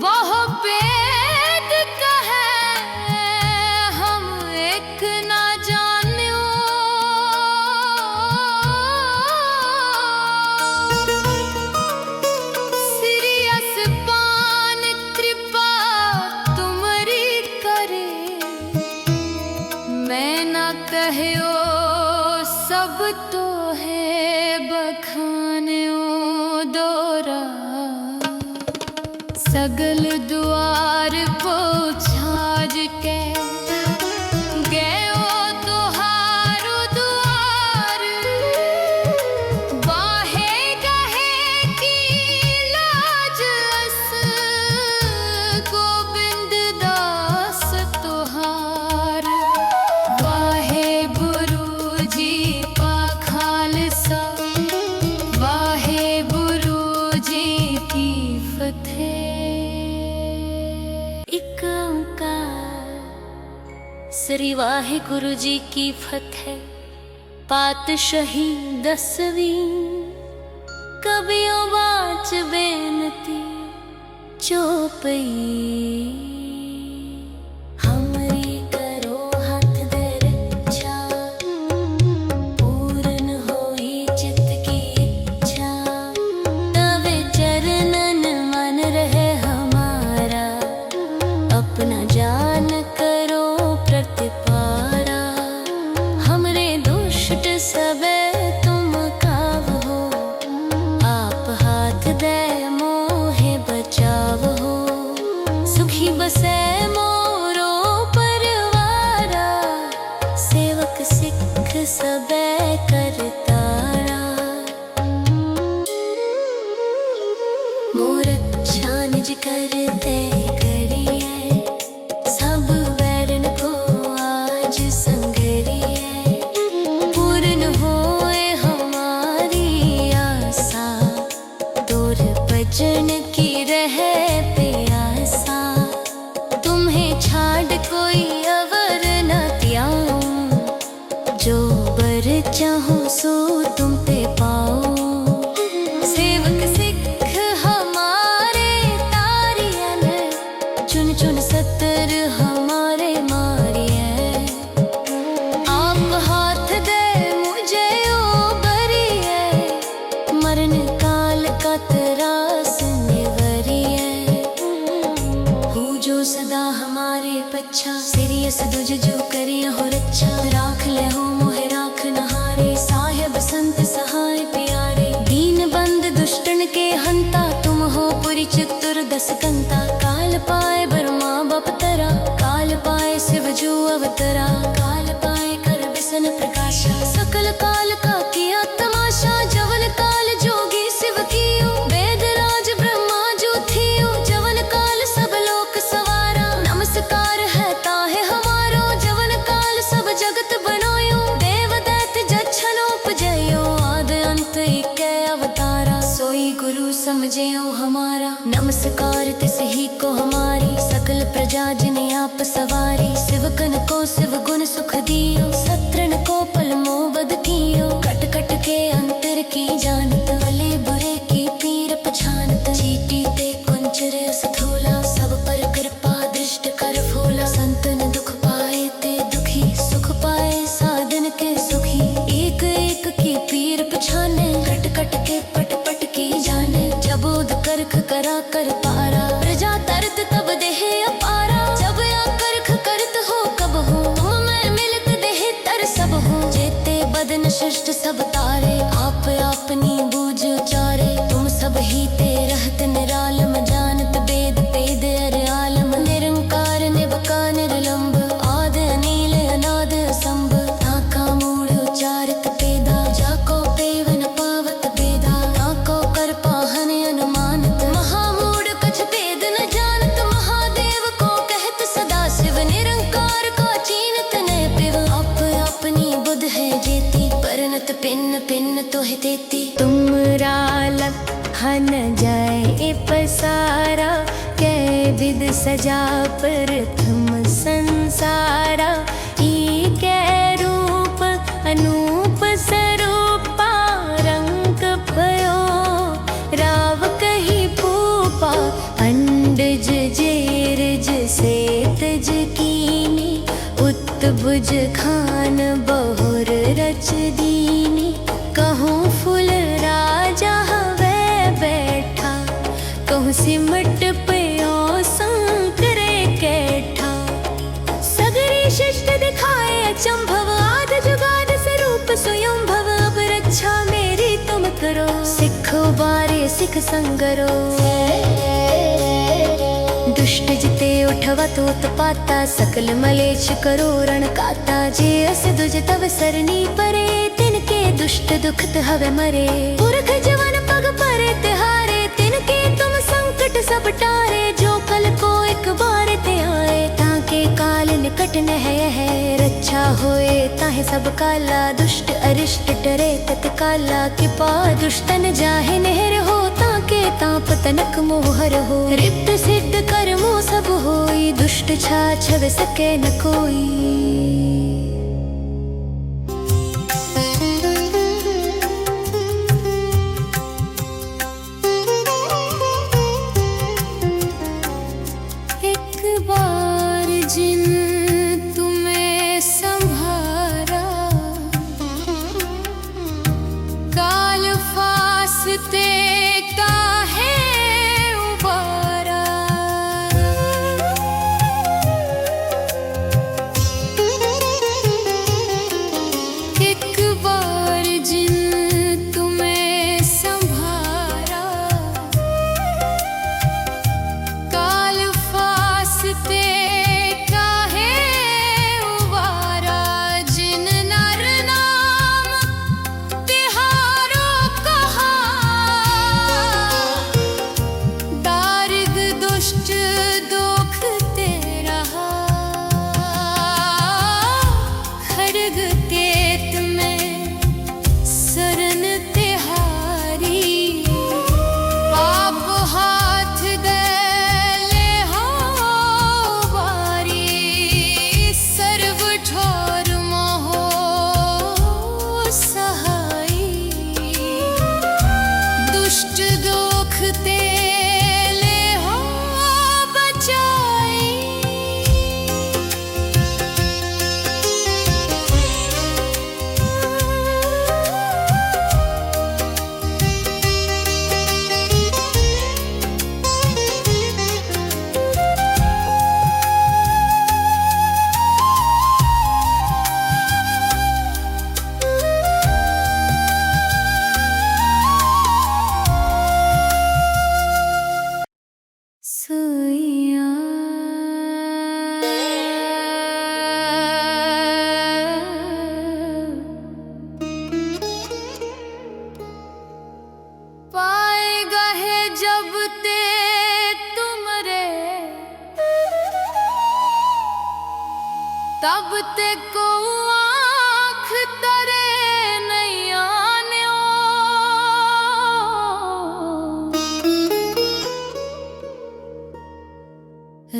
[SPEAKER 2] बहु वेद कहे हम एक न जान्यो सिरियस पान कृपा तुमरी करे मैं न कहयो सब तो है बखान्यो दोरा सगल द्वार पोछाज के गयो तुहारो द्वार बाहे गहे की लाज अस
[SPEAKER 1] श्री वाहिगुरु जी की फतेह। पातशाही 10वीं कबियों बाच बेनती चौपई। हमरी करो हाथ दे रक्षा, पूर्ण होई चित की इच्छा। तवे चरणन मन रहे हमारा, अपना जान करो प्रतिपारा। हमरे दुष्ट सबे तुम काव हो, आप हाथ दे मोहे बचाव हो। सुखी बसे मोरो परवारा, सेवक सिख सबे करतारा। मोर अच्छा निज करते करिए, सब वैरन को आज संगरिए। पूर्ण होए हमारी आशा, दूर भजन की रहे प्यासा। तुम्हें छाड़ कोई अवर न त्याऊं, जो बर चाहूं सो तुम पे पाओ। सेवक सिख हमारे तारियन, चुन चुन सतर हमारे मारिए। आप हाथ दे मुझे ओ बरिए, मरण काल का त्रास निवरिए। हो जो सदा हमारे पच्छा, सिरियस दुज जो करिए हो रक्षा। राख ले हो मोहे राख नहारे, साहेब संत सहाय प्यारे। दीन बंद दुष्टन के हंता, तुम हो पुरी चतुर्दश कंता। काल पाए ब्रह्मा बपतरा, काल पाए शिव जो अवतरा। काल पाए कर बिसन प्रकाशा, सकल काल का किया तमाशा। जवन काल जोगी शिव कियो, वेद राज ब्रह्मा जो थियो। जवन काल सब लोक सवारा, नमस्कार है ताहे हमारो। जवन काल सब जगत बनायो, देव दैत्य जच्छन उपजयो। आद अंत इकै अवतारा, सोई गुरु समझेओ हमारा। नमस्कार तिस ही को हमारी, सकल प्रजा जिन आप सवारी। शिवकन को शिव गुण सुख दियो, सत्रन को पल मोबद कियो। कट कट के अंतर की जानत, भले बुरे की पीर पछानत। चीटी ते कुंचर स्थूला, सब पर कृपा दृष्ट कर फूला। संतन दुख पाए ते दुखी, सुख पाए साधन के सुखी। एक एक की पीर पछाने, कट कट के पट पट की जाने। जबोद करख करा कर पारा, प्रजा तरत तब देह अपारा। जब या करख करत हो कब हो, तुम मैं मिलत देह तर सब हो। जेते बदन शिष्ट सब तारे, आप अपनी बूझ उचारे। तुम सब ही ते रहत निरालम, जानत वेद पेद अर आलम। निरंकार निबका निर्लंब, आद अनील अनाद असंभ। ताका मूढ़ उचारित पेदा, जाको पेवन पावत पेदा। ताको कर पाहन अनुमानत, महामूढ़ कछ पेद न जानत। महादेव को कहत सदा शिव, निरंकार का चीनत न पिव। आप अपनी बुध है जेती, परनत पिन पिन तोह देती। तुमरा लखन जाए पसारा, कै विद सजा प्रथम संसारा। कै रूप अनूप स्वरूपा, रंग भयो राव कही पूपा। अंडज जेरज सेतज कीनी, उत्भुज खान बहुर रच दीनी। कहूँ फुल राजा हवे बैठा, कहूँ सिमट पयो संकरे कैठा। सगरी शिष्ट दिखाए अचंभव, आद जुगाद स्वरूप स्वयंभव। अब रक्षा मेरी तुम करो, सिख उबारे सिख संगरो। दुष्ट जिते उठवा तो उत्पाता, सकल मलेच्छ करो रण काता। जे अस दुज तव सरनी परे, तिनके दुष्ट दुखत हवे मरे। पुरख जवन पग परे तिहारे, तिनके तुम संकट सब टारे। जो कल को एक बार ते आए, ताके काल निकट न है। रक्षा होए ताहे सब काला, दुष्ट अरिष्ट डरे तत्काला। कृपा दुष्टन जाहे नहर हो, ताके तापतनक मोहर हो। रिक्त सिद्ध कर्मो सब होई, दुष्ट छाछव सके न कोई।
[SPEAKER 2] एक बार जिन तुम्हें संभारा, काल फासते काहे उबारा। एक बार जिन तुम्हें संभारा, काल फासते काहे उबारा। जिन नर नाम तिहारो कहा, दारिद दुष्ट दोख तेरा। खरग केत में शरण तिहारी, पाप हाथ दे ले हो बारी। सर्व ठोर मोहो सहाई, दुष्ट दोख ते ले हो बचाई।
[SPEAKER 1] सुइया
[SPEAKER 2] पाए गहे जब ते तुमरे, तब ते को आँख तरे नहीं आन्यो।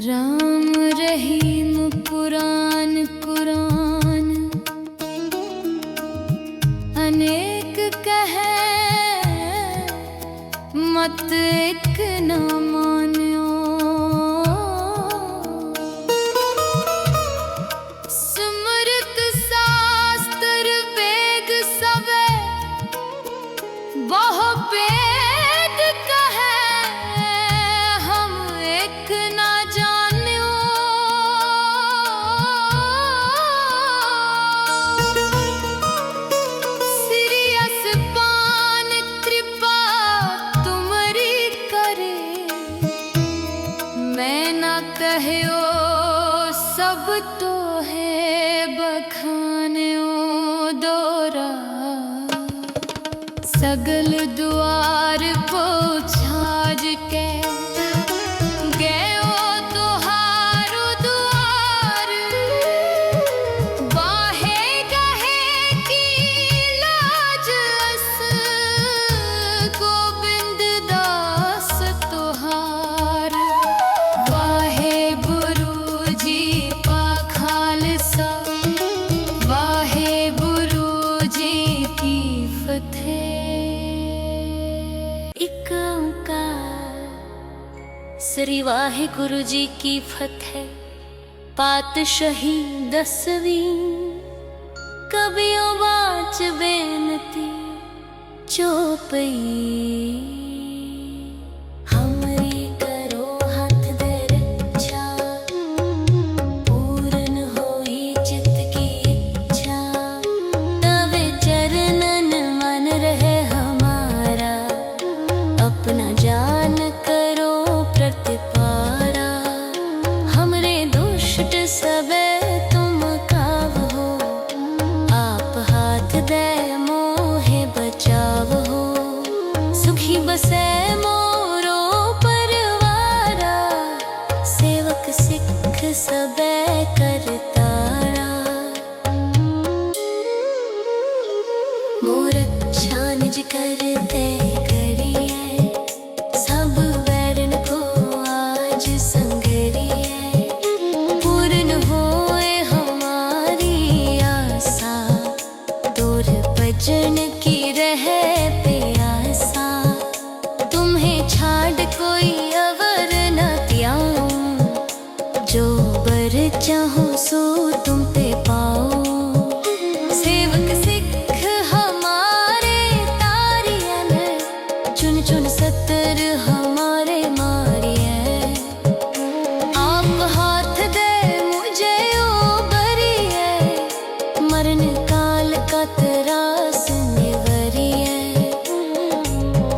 [SPEAKER 1] राम रहीम पुराण कुरान अनेक कहे, मत एक न मान्यो।
[SPEAKER 2] स्मृत शास्त्र वेद सबे, बहु वेद कहे, हम एक न जान्यो। सिरियस पान कृपा तुमरी करे, मैं न कहयो सब तो है बखान्यो दोरा। सगल द्वार पोछाज के गयो तोहारो द्वार। बाहे गहे की लाज अस, गोविंद दास तोहार। वाहे गुरु जी पाखालसा, वाहे गुरु जी की फतेह।
[SPEAKER 1] एक ओंकार श्री वाहिगुरु जी की फतेह। पातशाही 10वीं कबियों बाच बेनती चौपई। हमरी करो हाथ दे रक्षा, पूर्ण होई चित की इच्छा। तवे चरणन मन रहे हमारा, अपना जान करो प्रतिपारा। हमरे दुष्ट सबे तुम काव हो, आप हाथ दे मोहे बचाव हो। सुखी बस सो तुम पे पाओ। सेवक सिख हमारे तारियन, चुन चुन सतर हमारे मारिए। आप हाथ दे मुझे ओ बरिए, मरण काल का त्रास निवरिए।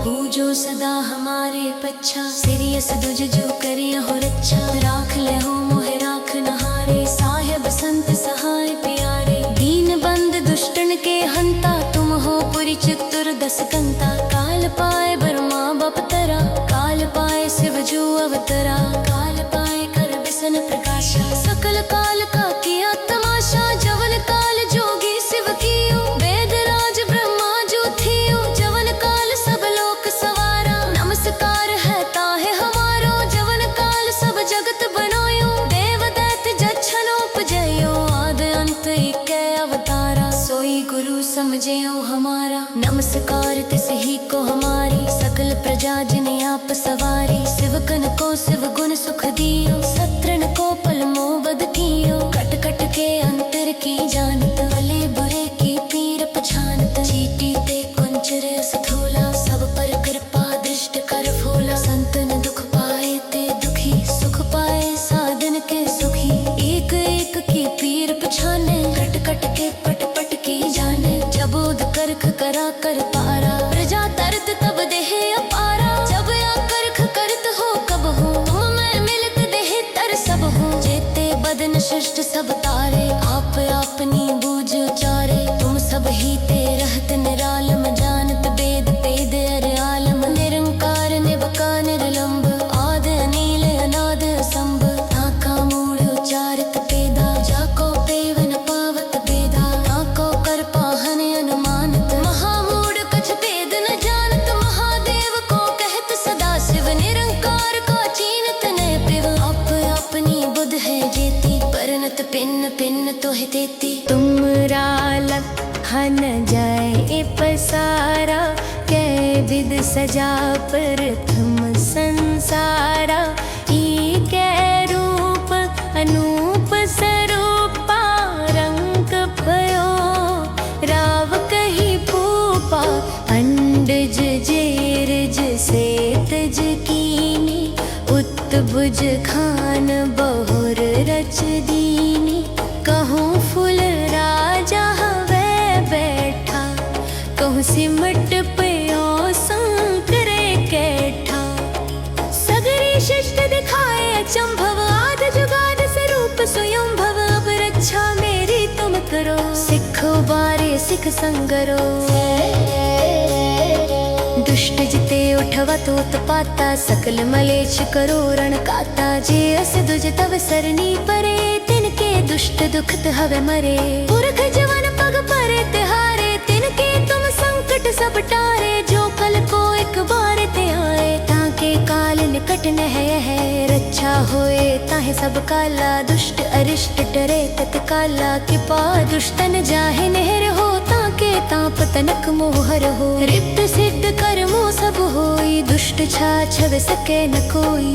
[SPEAKER 1] पूजो सदा हमारे पच्छा, सिरियस दुज जो करिया हो रच्छा। राख ले हो मोहे राख नहारे, साहेब संत सहाय प्यारे। दीन बंद दुष्टन के हंता, तुम हो पुरी चतुर दस कंता। काल पाए ब्रह्मा बपतरा, काल पाए शिव जो अवतरा। काल पाए कर बिसन प्रकाशा, सकल काल का किया तमाशा। जवन काल जोगी शिव कियो, वेद राज ब्रह्मा जो थियो। जवन काल सब लोक सवारा, नमस्कार है ताहे हमारो। जवन काल सब जगत बनायो, देव दैत जच्छन उपजयो। आद अंत इकै अवतारा, सोई गुरु समझेओ हमारा। नमस्कार तिस ही को हमारी, सकल प्रजा जिन आप सवारी। शिवकन को शिव गुण सुख दियो, सत्रन को पल मोबद कियो। कट कट के अंतर की जानत, भले बुरे की पीर पछानत। चीटी ते कुंचर स्थूला, सब पर कृपा दृष्ट कर फूला। संतन दुख पाए ते दुखी, सुख पाए साधन के सुखी। एक एक की पीर पछाने, कट कट के पट पट की जाने। जबोद करख करा कर पारा, प्रजा तरत तब देह अपारा। जब या करख करत हो कब हो, तुम मैं मिलत देह तर सब हो। जेते बदन शिष्ट सब तारे, आप अपनी बूझ उचारे। तुम सब ही ते रहत निरालम, जानत वेद पेद अर आलम। निरंकार निबका निर्लंब, आद अनील अनाद असंभ। ताका मूढ़ उचारित पेदा, जाको पेवन पावत बेदा। ताको कर पाहन अनुमानत, महामूढ़ कछ भेद न जानत। महादेव को कहत सदा शिव, निरंकार का चीनत न पिव। आप अपनी बुध है जेती, परनत पिन पिन तोहि देती। तुमरा लखन जाए पसारा, कै विद सजा प्रथम संसारा। कै रूप अनूप स्वरूपा, रंग भयो राव कही भूपा। अंडज जेरज सेतज कीनी, उत्तभुज खान बहुर रच दीनी। कहूँ फुल राजा हवे बैठा, कहूँ सिमट पयो संकरे कैठा। सगरी शिष्ट दिखाए अचंभव, आद जुगाद स्वरूप स्वयं भव। अब रक्षा मेरी तुम करो, सिखो बारे सिख संगरो। दुष्ट जिते उठवा तो तपाता, सकल मलेच्छ करो रण काता। जे अस दुज तव सरनी परे, तिनके दुष्ट दुखत हवे मरे। पुरख जवन पग परे तिहारे, तिनके तुम संकट सब टारे। जो कल को एक बार ते आए, ताके काल निकट न है। रक्षा होए ताहे सब काला, दुष्ट अरिष्ट डरे तत्काला। कृपा दुष्टन जाहे नहर हो, ताके ताप तनक मोहर हो। रिद्ध सिद्ध कर्मो सब होई, दुष्ट छा छव सके न कोई।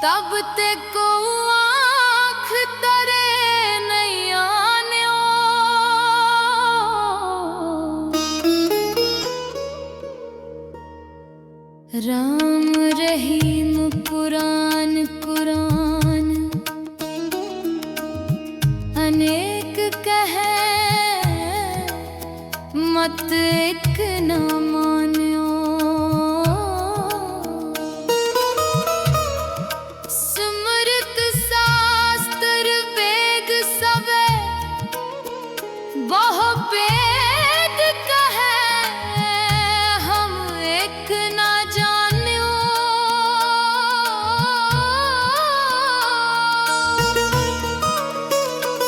[SPEAKER 2] तब ते को आँख तरे नहीं आन्यो। राम रहीम पुराण कुरान अनेक कहे मत एक न मान्यो। स्मृत शास्त्र वेद सवे बहु वेद कहे हम एक न जान्यो।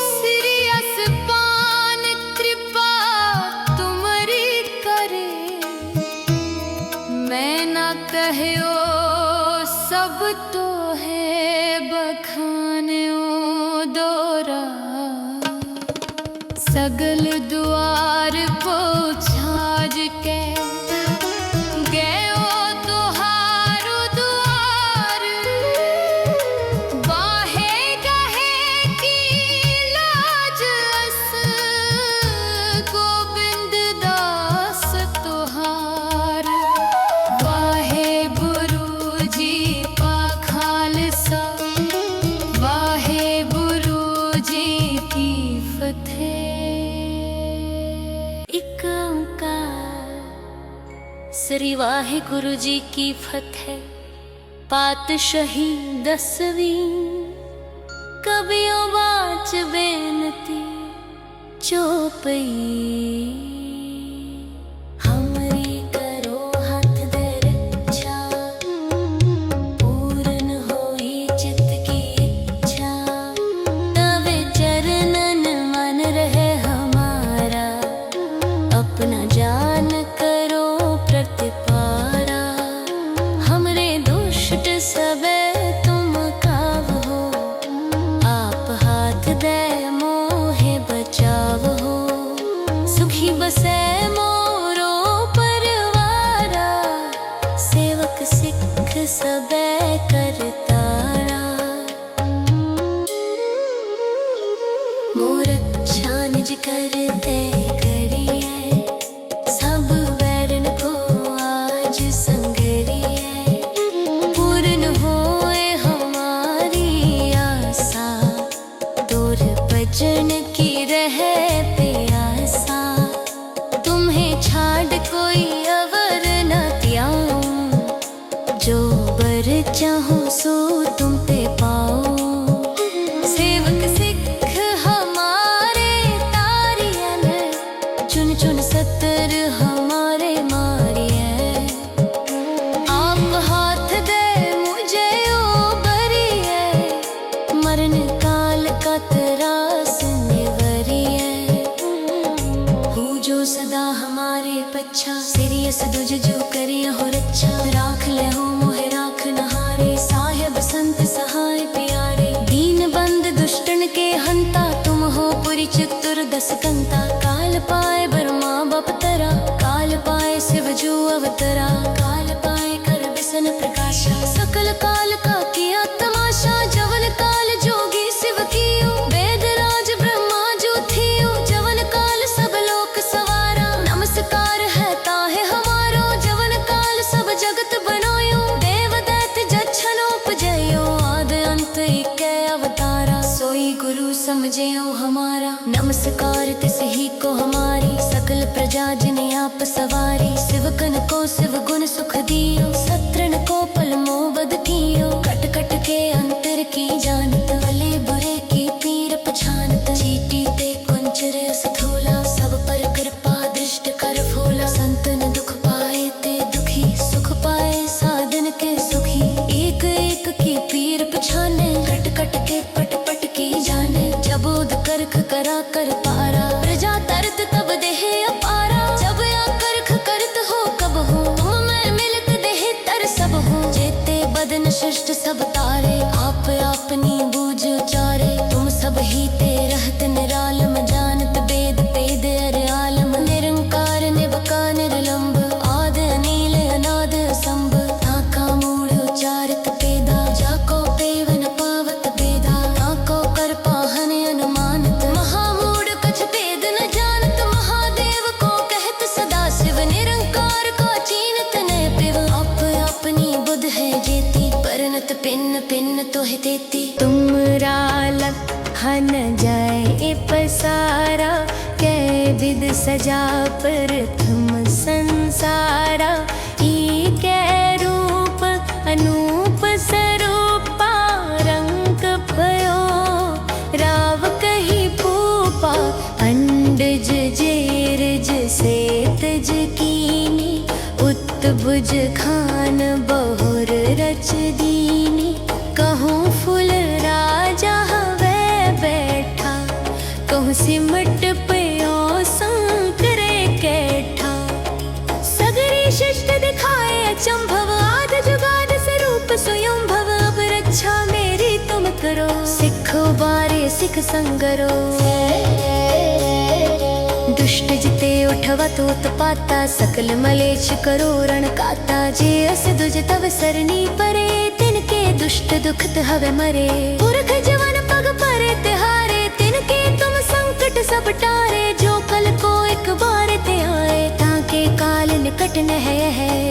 [SPEAKER 2] सीरियस पान कृपा तुमरी करे मैं न कहयो सब तो है बखान्यो। दोरा सगल द्वार पोछाज के गयो तुहारो द्वार। बाहे गहे की लाज अस गोविंद दास तुहार। वाहे गुरु जी पा खालसा वाहे गुरु जी की फतेह।
[SPEAKER 1] एक ओंकार श्री वाहिगुरु जी की फतेह। पातशाही 10वीं कबियों बाच बेनती चौपई। हमरी करो हाथ दे रक्षा पूर्ण होई चित की इच्छा। तवे चरणन मन रहे हमारा अपना जान करो प्रतिपारा। हमरे दुष्ट सबे तुम काव हो आप हाथ दे मोहे बचाव हो। सुखी बसे मोरो परवारा सेवक सिख सबे करतारा। मोर अच्छा निज करते करिए सब वैरन को आज संगरिए। पूर्ण होए हमारी आशा तोर भजन की रहे प्यासा। तुम्हें छाड़ कोई अवर न त्याऊं जो बर चाहो सो तुम पे पाओ। सेवक सिख हमारे तारियन चुन चुन सतर हमारे मारिए। आप हाथ दे मुझे ओ बरिए मरण काल का त्रास निवरिए। हो जो सदा हमारे पच्छा सीरियस दुज जो करिए हो रक्षा। राख ले हो मोहे राख नहारे साहेब संत सहाय प्यारे। दीन बंद दुष्टन के हंता तुम हो पुरी चतुर 10 कंता। काल पाए ब्रह्मा बपतरा काल पाए शिव जो अवतरा। काल पाए कर बिसन प्रकाशा सकल काल का किया तमाशा। जवन काल जोगी शिव कियो वेद राज ब्रह्मा जो थियो। जवन काल सब लोक सवारा नमस्कार है ताहे हमारो। जवन काल सब जगत बनायो देव दैत जच्छन उपजयो। आद अंत इकै अवतारा सोई गुरु समझेओ हमारा। नमस्कार तिस ही को हमारी सकल प्रजा जिने आप सवारी। शिवकन को शिव गुण सुख दियो सत्रन को पल मोबद कियो। कट कट के अंतर की जानत भले बुरे की पीर पछानत। चीटी ते कुंचर स्थूला सब पर कृपा दृष्ट कर फूला। संतन दुख पाए ते दुखी सुख पाए साधन के सुखी। एक एक की पीर पछाने कट कट के पट पट की जाने। जबोद करख करा कर पारा प्रजा तरत तब देह अपारा। जब या करख करत हो कब हो तुम मैं मिलत देह तर सब हो। जेते बदन शिष्ट सब तारे आप अपनी बूझ उचारे। तुम सब ही ते रहत निरालम जानत वेद पेद अर आलम। निरंकार निबका निर्लंब आद अनील अनाद असंभ। ताका मूल उचारित पेदा जाको पे कहा न जाए ए पसारा, कै विद सजा प्रथम संसारा। ई कै रूप अनूप स्वरूपा, रंग भयो राव कही पूपा। अंडज जेरज सेतज कीनी, उत्तबुज खान बहुर रच दीनी। कहूँ फूल राजा हवे बैठा, कहूँ सिमट पयो संकरे कैठा। सगरी शिष्ट दिखाए अचंभव, आद जुगाद स्वरूप स्वयं भव। अब रक्षा मेरी तुम करो, सिखो बारे सिख संगरो। दुष्ट जिते उठवा तो उत्पाता, सकल मलेच्छ करो रण काता। जे अस दुज तव सरनी परे, तिनके दुष्ट दुखत हवे मरे। पुरख जवन पग परे तिहारे, तिनके तुम संकट सब टारे। जो कल को एक बार ते आए, ताके काल निकट न है।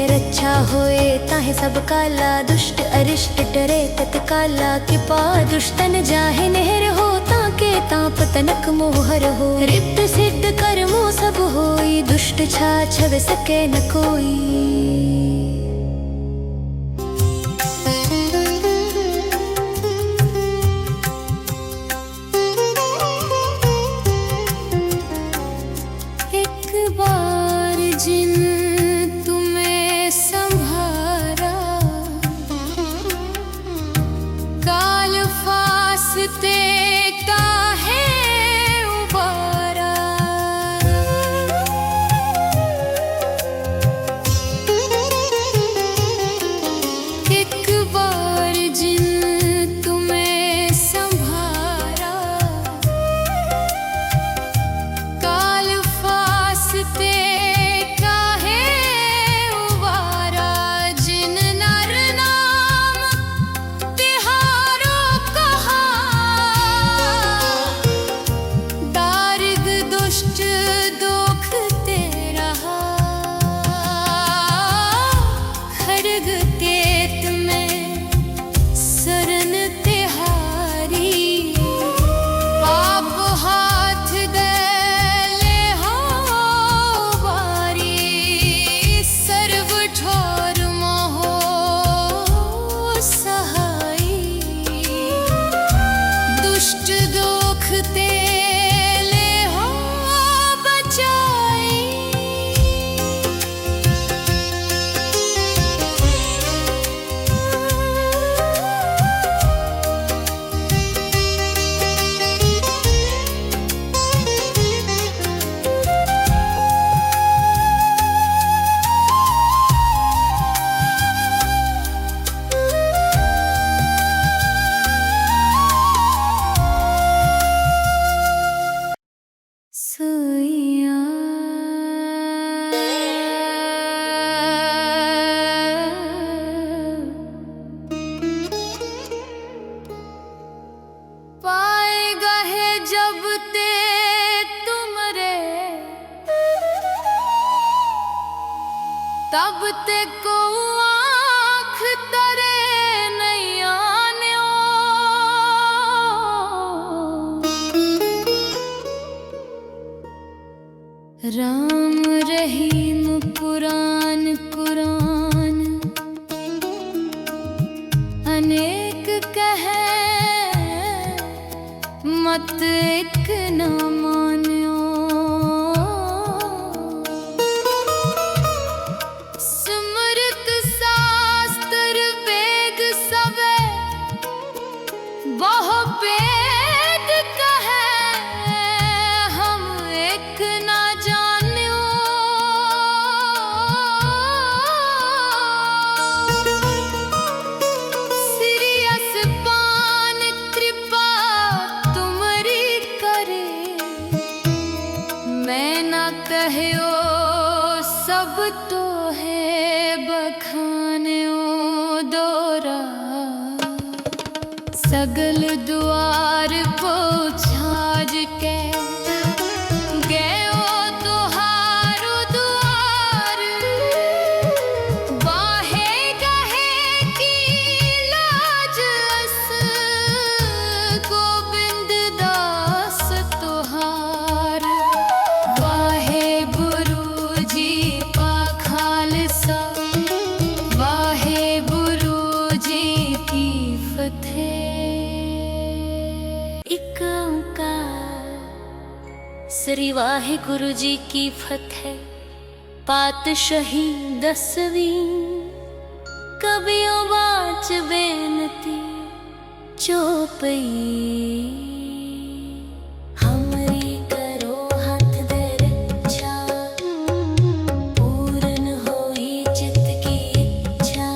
[SPEAKER 1] रक्षा होए ताहे सब काला, दुष्ट अरिष्ट डरे तत्काला। कृपा दुष्टन जाहे नहर हो, ताके ताप तनक मोहर हो। रिद्ध सिद्ध कर्मो सब होई, दुष्ट छा छव सके न कोई।
[SPEAKER 2] तब ते को आँख तरे नहीं आन्यो। राम रहीम कुरान कुरान अनेक कहे, मत एक न मान्यो। स्मृत शास्त्र वेद सबे बहु वेद कहे, हम एक न जान्यो। सिरियस पान कृपा तुमरी करे, मैं न कहयो सब तो है बखान्यो दोरा। सगल द्वार पोछाज के गयो तुहारो द्वार। बाहे गहे की लाज अस गोबिंद दा
[SPEAKER 1] श्री वाहिगुरु जी की फतेह। पातशाही 10वीं कबियों बाच बेनती चौपई। हमरी करो हाथ दे रक्षा, पूर्ण होई चित की इच्छा।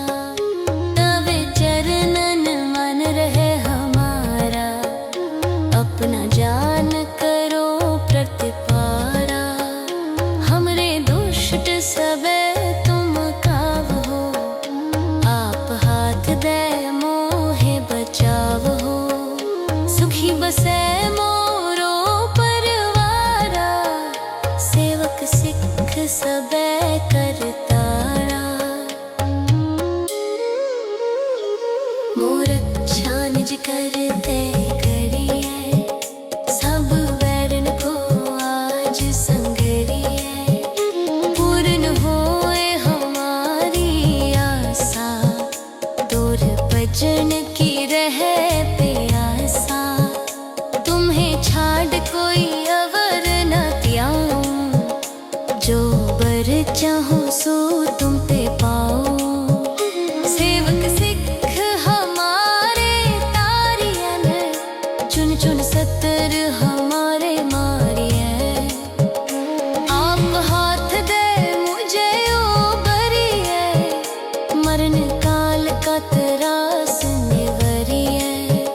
[SPEAKER 1] तवे चरणन मन रहे हमारा, अपना जान करो प्रतिपारा। हमरे दुष्ट सबे तुम काव हो, आप हाथ दे मोहे बचाव हो। सुखी बसे मोरो परवारा, सेवक सिख सबे करतारा। मोर अच्छा निज करते करिए, सब वैरन को आज संगरिए। पूर्ण होए हमारी आशा, तोर भजन की रहे प्यासा। तुम्हें छाड़ कोई अवर न त्याऊं, जो बर चाहो सो तुम पे पाओ। सेवक सिख हमारे तारियन, चुन चुन सतर हमारे मारिए। आप हाथ दे मुझे ओ बरिए, मरण काल का त्रास निवरिए।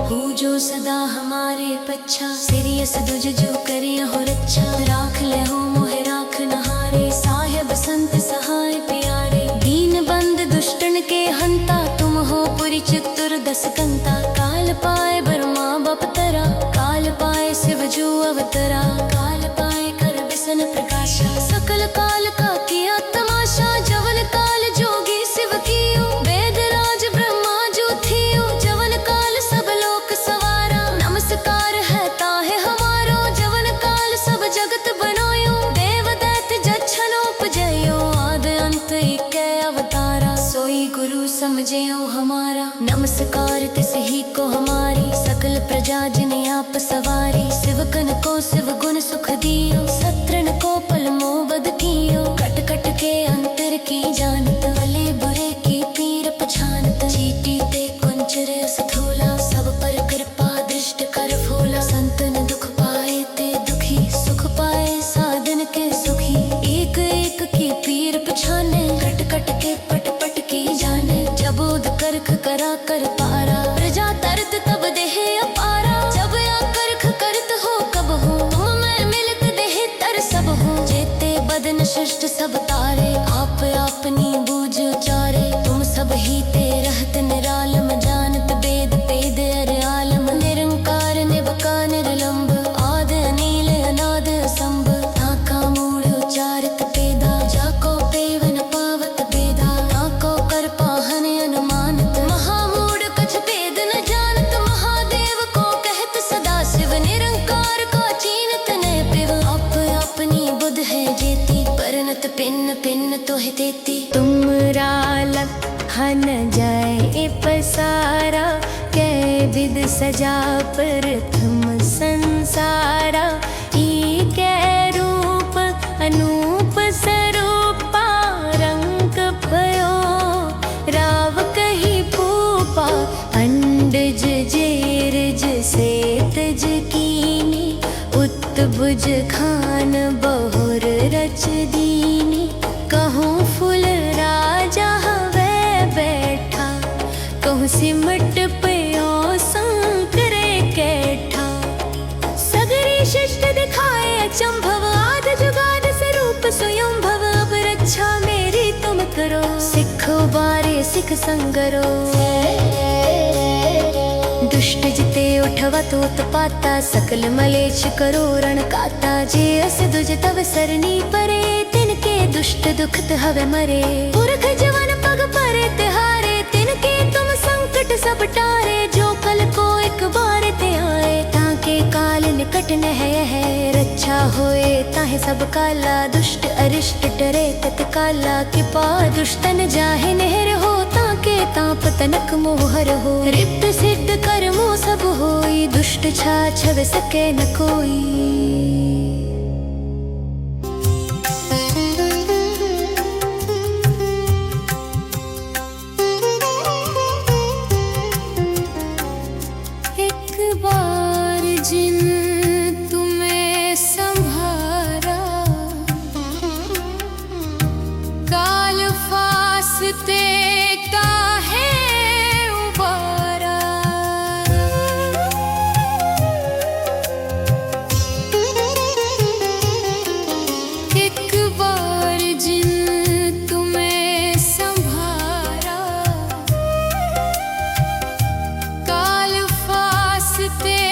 [SPEAKER 1] हो जो सदा हमारे पच्छा, सिरियस दुज जो करिय हो रक्षा। राख ले हो मोहे राख नहारे, साहेब संत सहाय प्यारे। दीन बंद दुष्टन के हंता, तुम हो पुरी चतुर 10 कंता। काल पाए ब्रह्मा बपतरा, काल पाए शिव जो अवतरा। काल पाए कर बिसन प्रकाशा, सकल काल का किया तमाशा। जवन काल जोगी शिव कियो, वेद राज ब्रह्मा जो थियो। जवन काल सब लोक सवारा, नमस्कार है ताहे हमारो। जवन काल सब जगत बनायो, देव दैत्य जच्छन उपजयो। आद अंत इकै अवतारा, सोई गुरु समझेओ हमारा। नमस्कार तिस ही को हमारी, सकल प्रजा जिने आप सवारी। शिवकन को शिव गुण सुख दियो, सत्रन को पल मोबद कियो। कट कट के अंतर की जानत, भले बुरे की पीर पछानत। चीटी ते कुंचर स्थूला, सब पर कृपा दृष्ट कर फूला। संतन दुख पाए ते दुखी, सुख पाए साधन के सुखी। एक एक की पीर पछाने, कट कट के पट पट की जाने। जबोद करख करा कर पारा, प्रजा तरत तब देह अपारा। जब या करख करत हो कब हो, तुम मैं मिलत देह तर सब हो। जेते बदन शिष्ट सब तारे, आप अपनी बूझ उचारे। तुम सब ही ते रहत निरालम, जानत वेद पेद अर आलम। निरंकार निबका निर्लंब, आद अनील अनाद असंभ। ताका मूढ़ उचारित पेदा, जाको पेवन पावत बेदा। ताको कर पाहन अनुमानत, महामूढ़ कछ भेद न जानत। महादेव को कहत सदा शिव, निरंकार का चीनत न पिव। आप अपनी बुध है जेती, परनत पिन पिन तोहि देती। तुमरा लखन जाए पसारा, कै विद सजा प्रथम संसारा। कै रूप अनूप स्वरूपा, रंग भयो राव कही भूपा। अंडज जेरज से तज कीनी, उत्बुज खान बहुर रच दीनी। कहूँ फुल राजा हवे बैठा, कहूँ सिमट पयो संकरे कैठा। सगरी शिष्ट दिखाए अचंभव, आद जुगाद स्वरूप स्वयं भव। अब रक्षा मेरी तुम करो, सिख बारे सिख संगरो। दुष्ट जिते उठवा तो उत्पाता, सकल मलेच्छ करो रण काता। जे अस दुज तव सरनी परे, तिनके दुष्ट दुखत हवे मरे। पुरख जवन पग परे तिहारे, तिनके तुम संकट सब टारे। जो कल को एक बार ते आए, ताके काल निकट न है। रक्षा होए ताहे सब काला, दुष्ट अरिष्ट डरे तत्काला। कृपा दुष्टन जाहे नहर हो, ताके के ताप तनक मोहर हो। रिप्त सिद्ध कर्मो सब होई, दुष्ट छाछव सके न कोई।
[SPEAKER 2] जिन तुम्हें संभारा, काल फासते काहे उबारा। एक बार जिन तुम्हें संभारा, काल फासते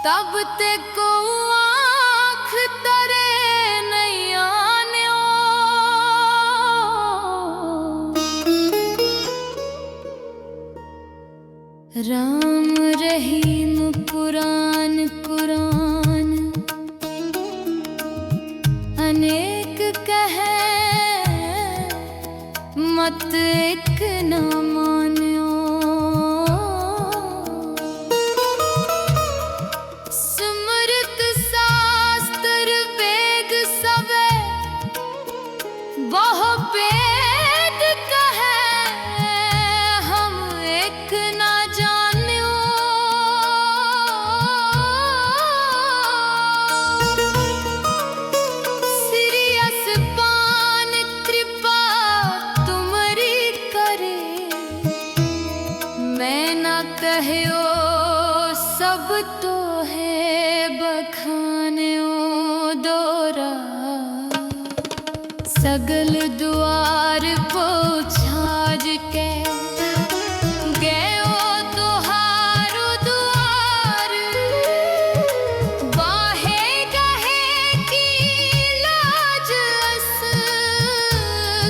[SPEAKER 2] तब ते को आँख तरे नहीं आने। राम रहीम कुरान कुरान अनेक कहे, मत एक न मान्यो। बहु भेद कहे, हम एक न जान्यो। सिरियस पान कृपा तुमरी करे, मैं न कहयो सब तो है बखान्यो दोरा। सगल द्वार को छाज के गयो तुहारो द्वार। बाहे गहे की लाज अस,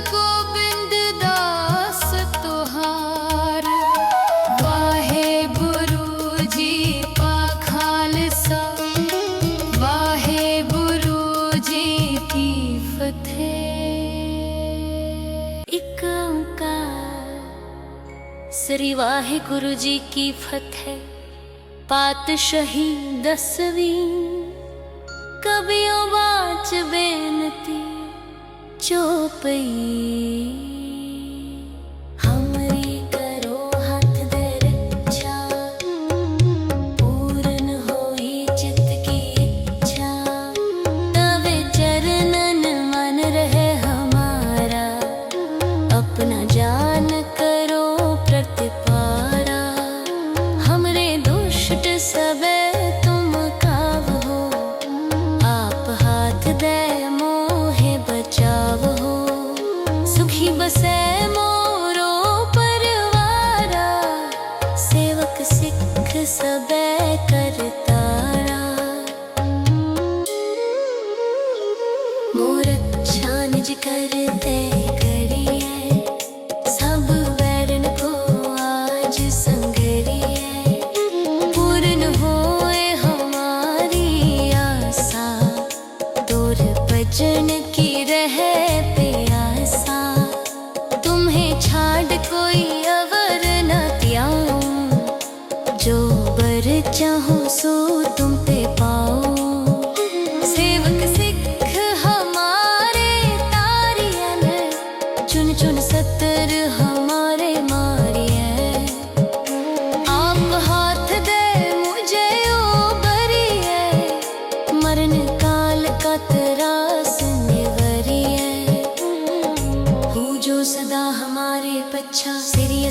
[SPEAKER 2] गोविंद दास तुहार। वाहे गुरु जी पा खालसा, वाहे गुरु जी की फतेह। श्री वाहिगुरु जी की फतेह। पातशाही 10वीं, कबियो बाच बेनती चौपई। हमरी करो हाथ दे रक्षा, पूर्ण होई चित की इच्छा। तवे चरणन मन रहे हमारा, अपना जान करो प्रतिपारा। हमरे दुष्ट सबे तुम काव हो, आप हाथ दे मोहे बचाव हो। सुखी बसे मोरो परवारा, सेवक सिख सबे करतारा। मोर अच्छा निज करते करिए,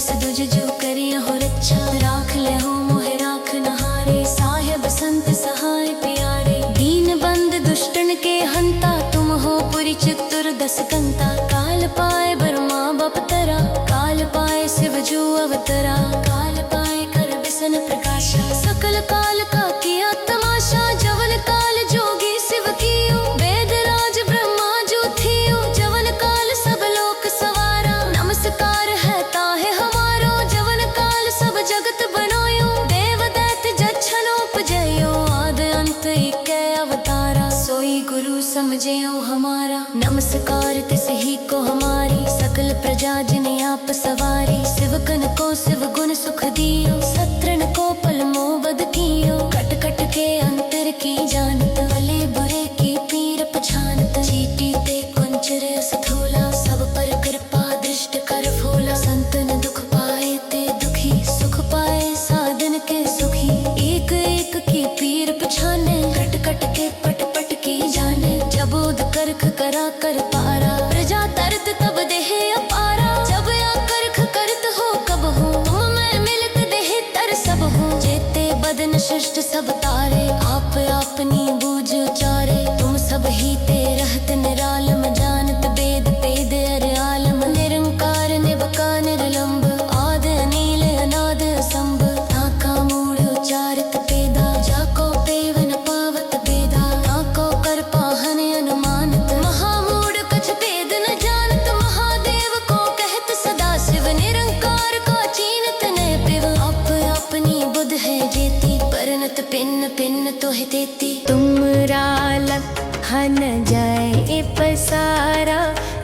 [SPEAKER 1] सिरियस दुज जो करिय हो रक्षा राख ले हो मोहे राख नहारे साहेब संत सहाय प्यारे दीन बंद दुष्टन के हंता तुम हो पुरी चित्तुर दस कंता काल पाए ब्रह्मा बपतरा काल पाए शिव जो अवतरा काल पाए कर बिसन प्रकाशा सकल काल का किया तमाशा जवन काल जोगी शिव कियो वेद राज ब्रह्मा जो थियो जवन काल सब लोक सवारा नमस्कार है ताहे हमारो जवन काल सब जगत बनायो देव दैत्य जच्छन उपजयो आद अंत एक अवतारा सोई गुरु समझेओ हमारा नमस्कार तिस ही को हमारी सकल प्रजा जिने आप सवारी शिवकन को शिव गुण सुख दियो सत्रन को पल मोबद कियो कट कट के अंतर की जानत भले बुरे की पीर पछानत चीटी ते कुंचर सथोला सब पर कृपा दृष्ट कर फूला संतन दुख पाए ते दुखी सुख पाए साधन के सुखी एक एक की पीर पछाने कट कट के पट पट की जाने जबोद करख करा कर पारा प्रजा तरत तब देह अपारा जब या करख करत हो कब हो तुम मैं मिलत देह तर सब हो जेते बदन शिष्ट सब तारे आप अपनी बूझ उचारे तुम सब ही ते रहत निरालम जानत वेद पेद अर आलम निरंकार निबका निर्लंब आद अनील अनाद असंभ नाका मूढ़ उचारित पेदा जाको पेवन पावत बेदा नाको कर पाहन अनुमानत महामूढ़ कछ भेद न जानत महादेव को कहत सदा शिव निरंकार का चीनत न पिव आप अपनी बुध है जेती परनत पिन पिन तोहि देती
[SPEAKER 3] तुमरा लखन जाए पसारा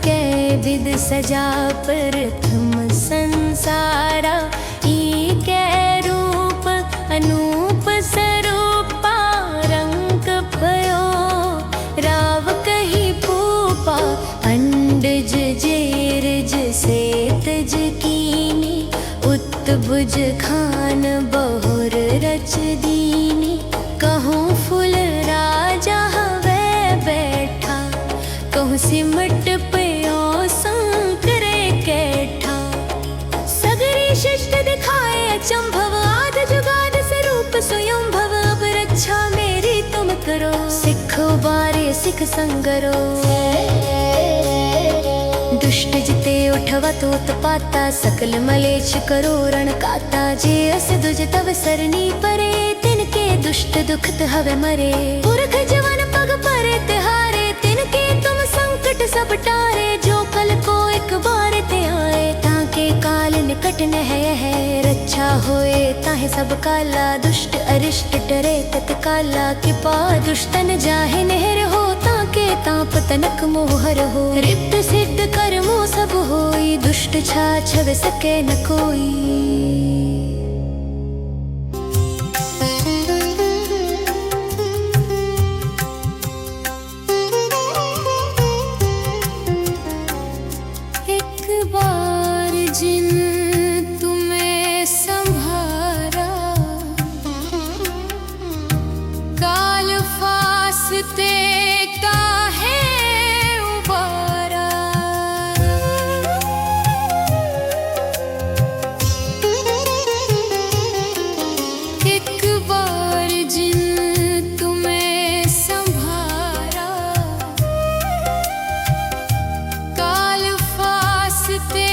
[SPEAKER 3] कै विद सजा प्रथम संसारा कै रूप अनूप स्वरूपा रंग भयो राव कही भूपा अंडज जेरज सेतज कीनी उत्तभुज खान बहुर रच दीनी कहूँ फुल राजा हवे बैठा कहूँ सिमट पयो संकरे कैठा सगरी शिष्ट दिखाए अचंभव आद जुगाद स्वरूप स्वयं भव अब रक्षा मेरी तुम करो सिख उबारे सिख संगरो दुष्ट जिते उठवा तो उत्पाता सकल मलेच्छ करो रण काता जे अस दुज तव सरनी परे तिनके दुष्ट दुखत हवे मरे पुरख जवन पग परे तिहारे तिनके तुम संकट सब टारे जो कल को एक बार ते आए ताके काल निकट न है रक्षा होए ताहे सब काला दुष्ट अरिष्ट डरे तत्काला कृपा दुष्टन जाहे नहर हो ताके ताप तनक मोहर हो रिक्त सिद्ध कर्मो सब होई दुष्ट छा छव सके न कोई
[SPEAKER 2] जिन तुम्हें संभारा काल फासते काहे उबारा एक बार जिन तुम्हें संभारा काल फासते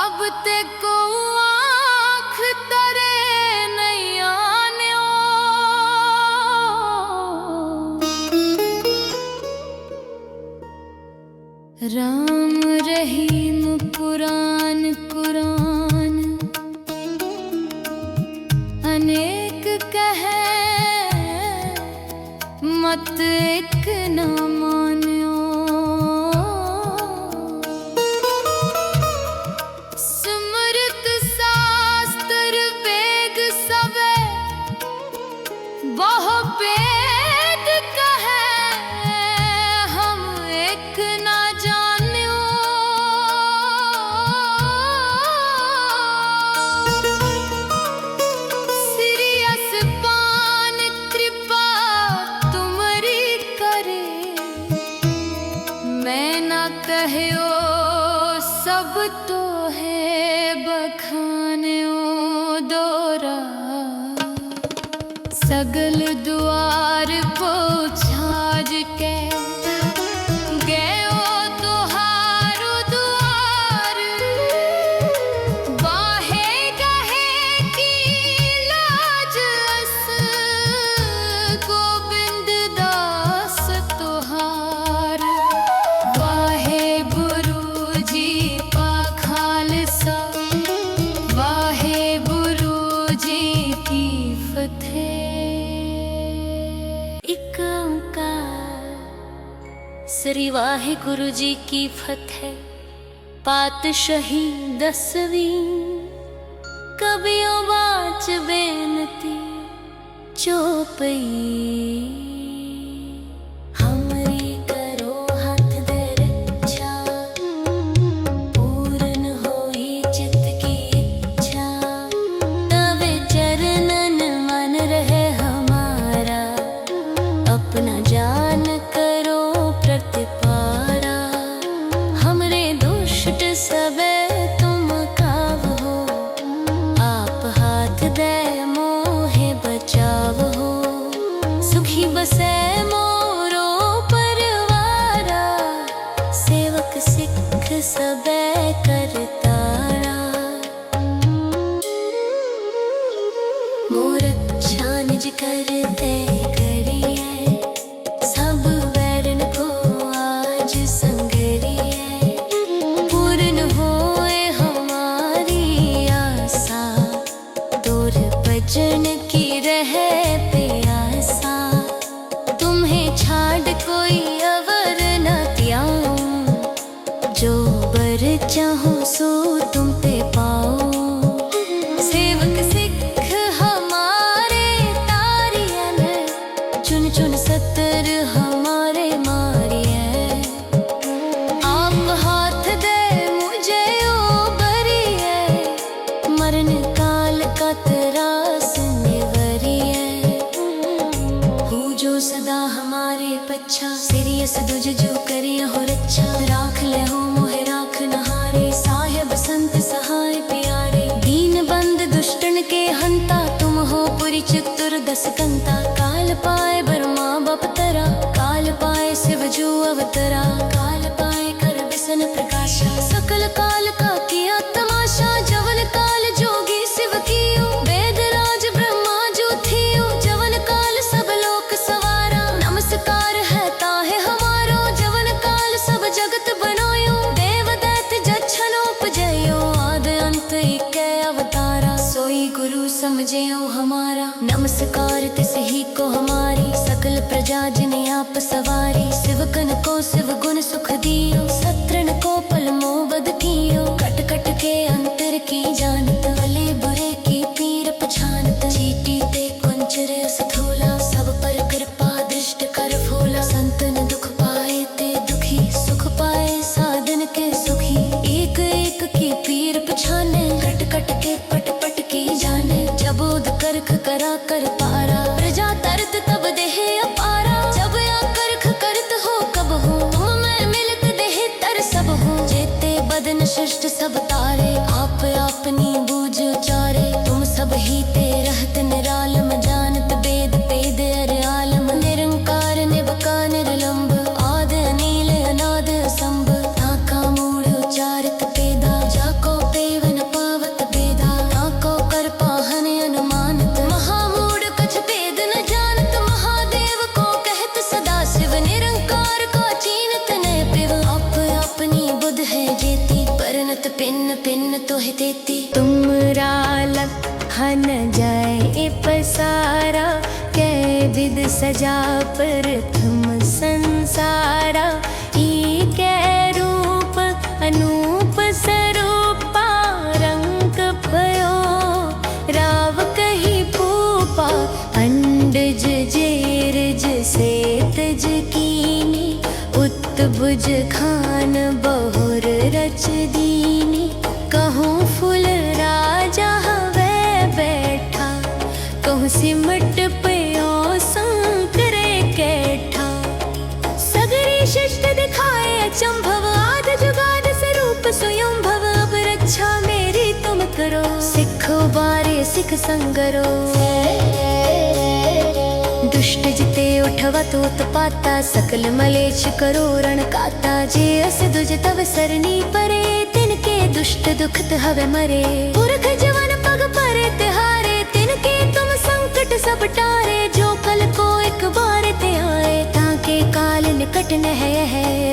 [SPEAKER 2] अब ते को आँख तरे नहीं आन्यो। राम रहीम कुरान कुरान अनेक कहे मत एक न मान्यो। स्मृत शास्त्र वेद सबे बहु वेद कहे हम एक न जान्यो। सीरियस पान कृपा तुमरी करे मैं न कहयो सब तो है बखान्यो। दोरा सगल द्वार पोछाज के गयो तुहारो द्वार। बाहे गहे की लाज अस गोविंद दास तुहार। वाहे गुरु जी पा खालसा वाहे गुरु जी की फतेह।
[SPEAKER 3] एक ओंकार श्री वाहिगुरु जी की फतेह। पातशाही 10वीं कबियों बाच बेनती चौपई। हमरी करो हाथ दे रक्षा पूर्ण होई चित की इच्छा। तवे चरणन मन रहे हमारा अपना जान करो प्रतिपारा। हमरे दुष्ट सबे तुम काव हो आप हाथ दे मोहे बचाव हो। सुखी बसे मोरो परवारा सेवक सिख सबे करतारा। मोर अच्छा निज करते करिए सब वैरन को आज संगरिए। पूर्ण होए हमारी आशा दूर बचन की रहे प्यासा। तुम्हें छाड़ कोई अवर न त्याऊं जो बर चाहूं सो तुम ते पाओ। सेवक सिख हमारे तारियन चुन चुन सतर हमारे मारिए। आप हाथ दे मुझे ओ बरिए मरण काल का त्रास निवरिए। पूजो सदा हमारे पच्छा सिरियस दुज जो करिए हो रक्षा। राख ले हो मोहे राख नहारे साहेब संत सहाय प्यारे। दीन बंद दुष्टन के हंता तुम हो पुरी चतुर्दश कंता। काल पाए ब्रह्मा बपतरा काल पाए शिव जो अवतरा। काल पाए कर बिसन प्रकाशा सकल काल का किया तमाशा। जवन काल जोगी शिव कियो वेद राज ब्रह्मा जो थियो। जवन काल सब लोक सवारा नमस्कार है ताहे हमारो। जवन काल सब जगत बनायो देव दैत्य जच्छन उपजयो। आद अंत एक अवतारा सोई गुरु समझेओ हमारा। नमस्कार तिस ही को हमारी सकल प्रजा जिन आप सवारी। शिवकन को शिव गुण सुख दियो सत्रन को पल मोबद कियो। कट कट के अंतर की जानत भले बुरे की पीर पछानत। चीटी ते कुंचर स्थूला सब पर कृपा दृष्ट कर फूला। संतन दुख पाए ते दुखी सुख पाए साधन के सुखी। एक एक की पीर पछाने कट कट के पट पट की जाने। जबोद करख करा कर पारा प्रजा तरत तब देह अपारा। जब या करख करत हो कब हो तुम
[SPEAKER 1] तोहे देती।
[SPEAKER 3] तुमरा लग हन जाए ए पसारा, कै विद सजा प्रथम संसारा। ई कै रूप अनूप स्वरूपा, रंग भयो राव कही पूपा। अंडज जेरज सेतज कीनी, उत्तभुज खान बहुर रच दीनी। कहूँ फुल राजा हवे बैठा, कहूँ सिमट पयो संकरे कैठा। सगरी शिष्ट दिखाए अचंभव, आद जुगाद स्वरूप स्वयं भव। अब रक्षा मेरी तुम करो, सिखो बारे सिख संगरो। दुष्ट जिते उठवा तो उत्पाता, सकल मलेच्छ करो रण काता। जे अस दुज तव सरनी परे, तिनके दुष्ट दुखत हवे मरे। पुरख जवन पग परे तिहारे, तिनके तुम संकट सब टारे। जो कल को एक बार ते आए, ताके काल निकट न है।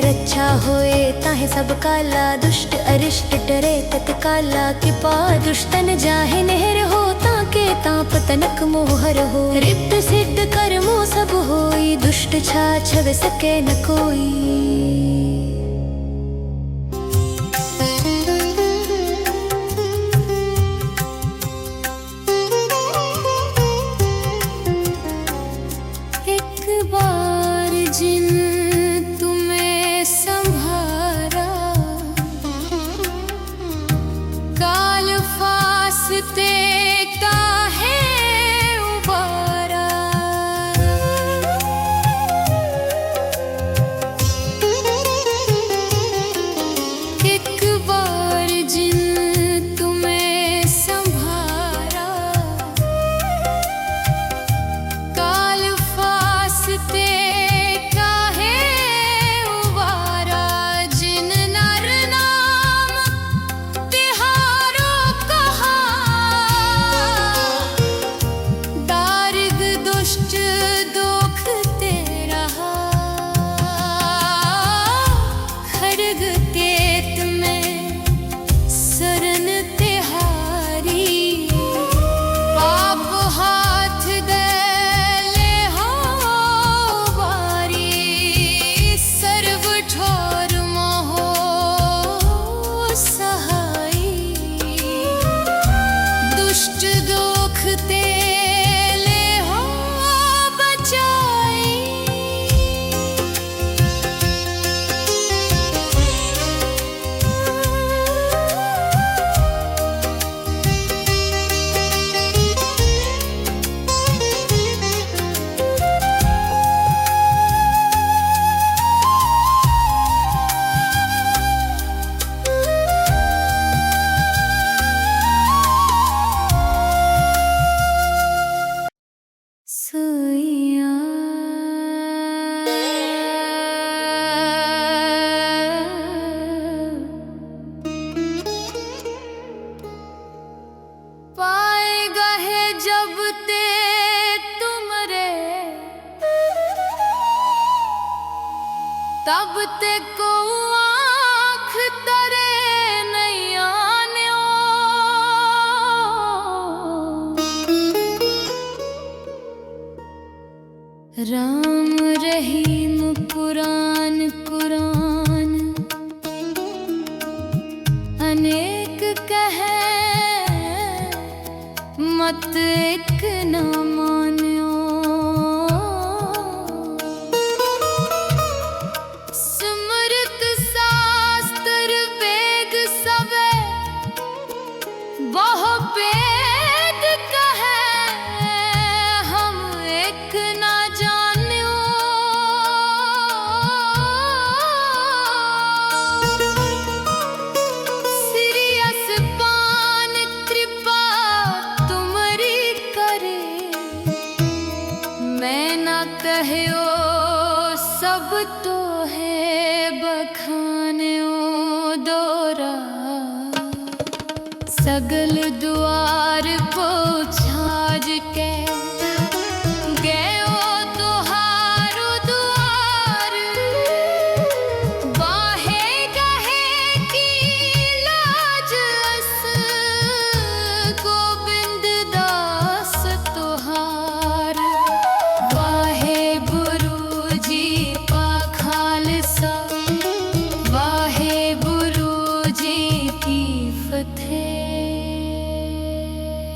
[SPEAKER 3] रक्षा होए ताहे सब काला, दुष्ट अरिष्ट डरे तत्काला। कृपा दुष्टन जाहे नहर हो, ताके ताप तनक मोहर हो। रिद्ध सिद्ध कर्मो सब होई, दुष्ट छाछव सके न कोई।
[SPEAKER 2] तब ते को आँख तरे नहीं आन्यो। राम रहीम कुरान कुरान अनेक कहे, मत एक न मान्यो। स्मृत शास्त्र वेद सवे बहु वेद कहे, हम एक न जान्यो। सिरियस पान कृपा तुमरी करे, मैं न कहयो सब तो है बखान्यो दोरा। सगल दुआर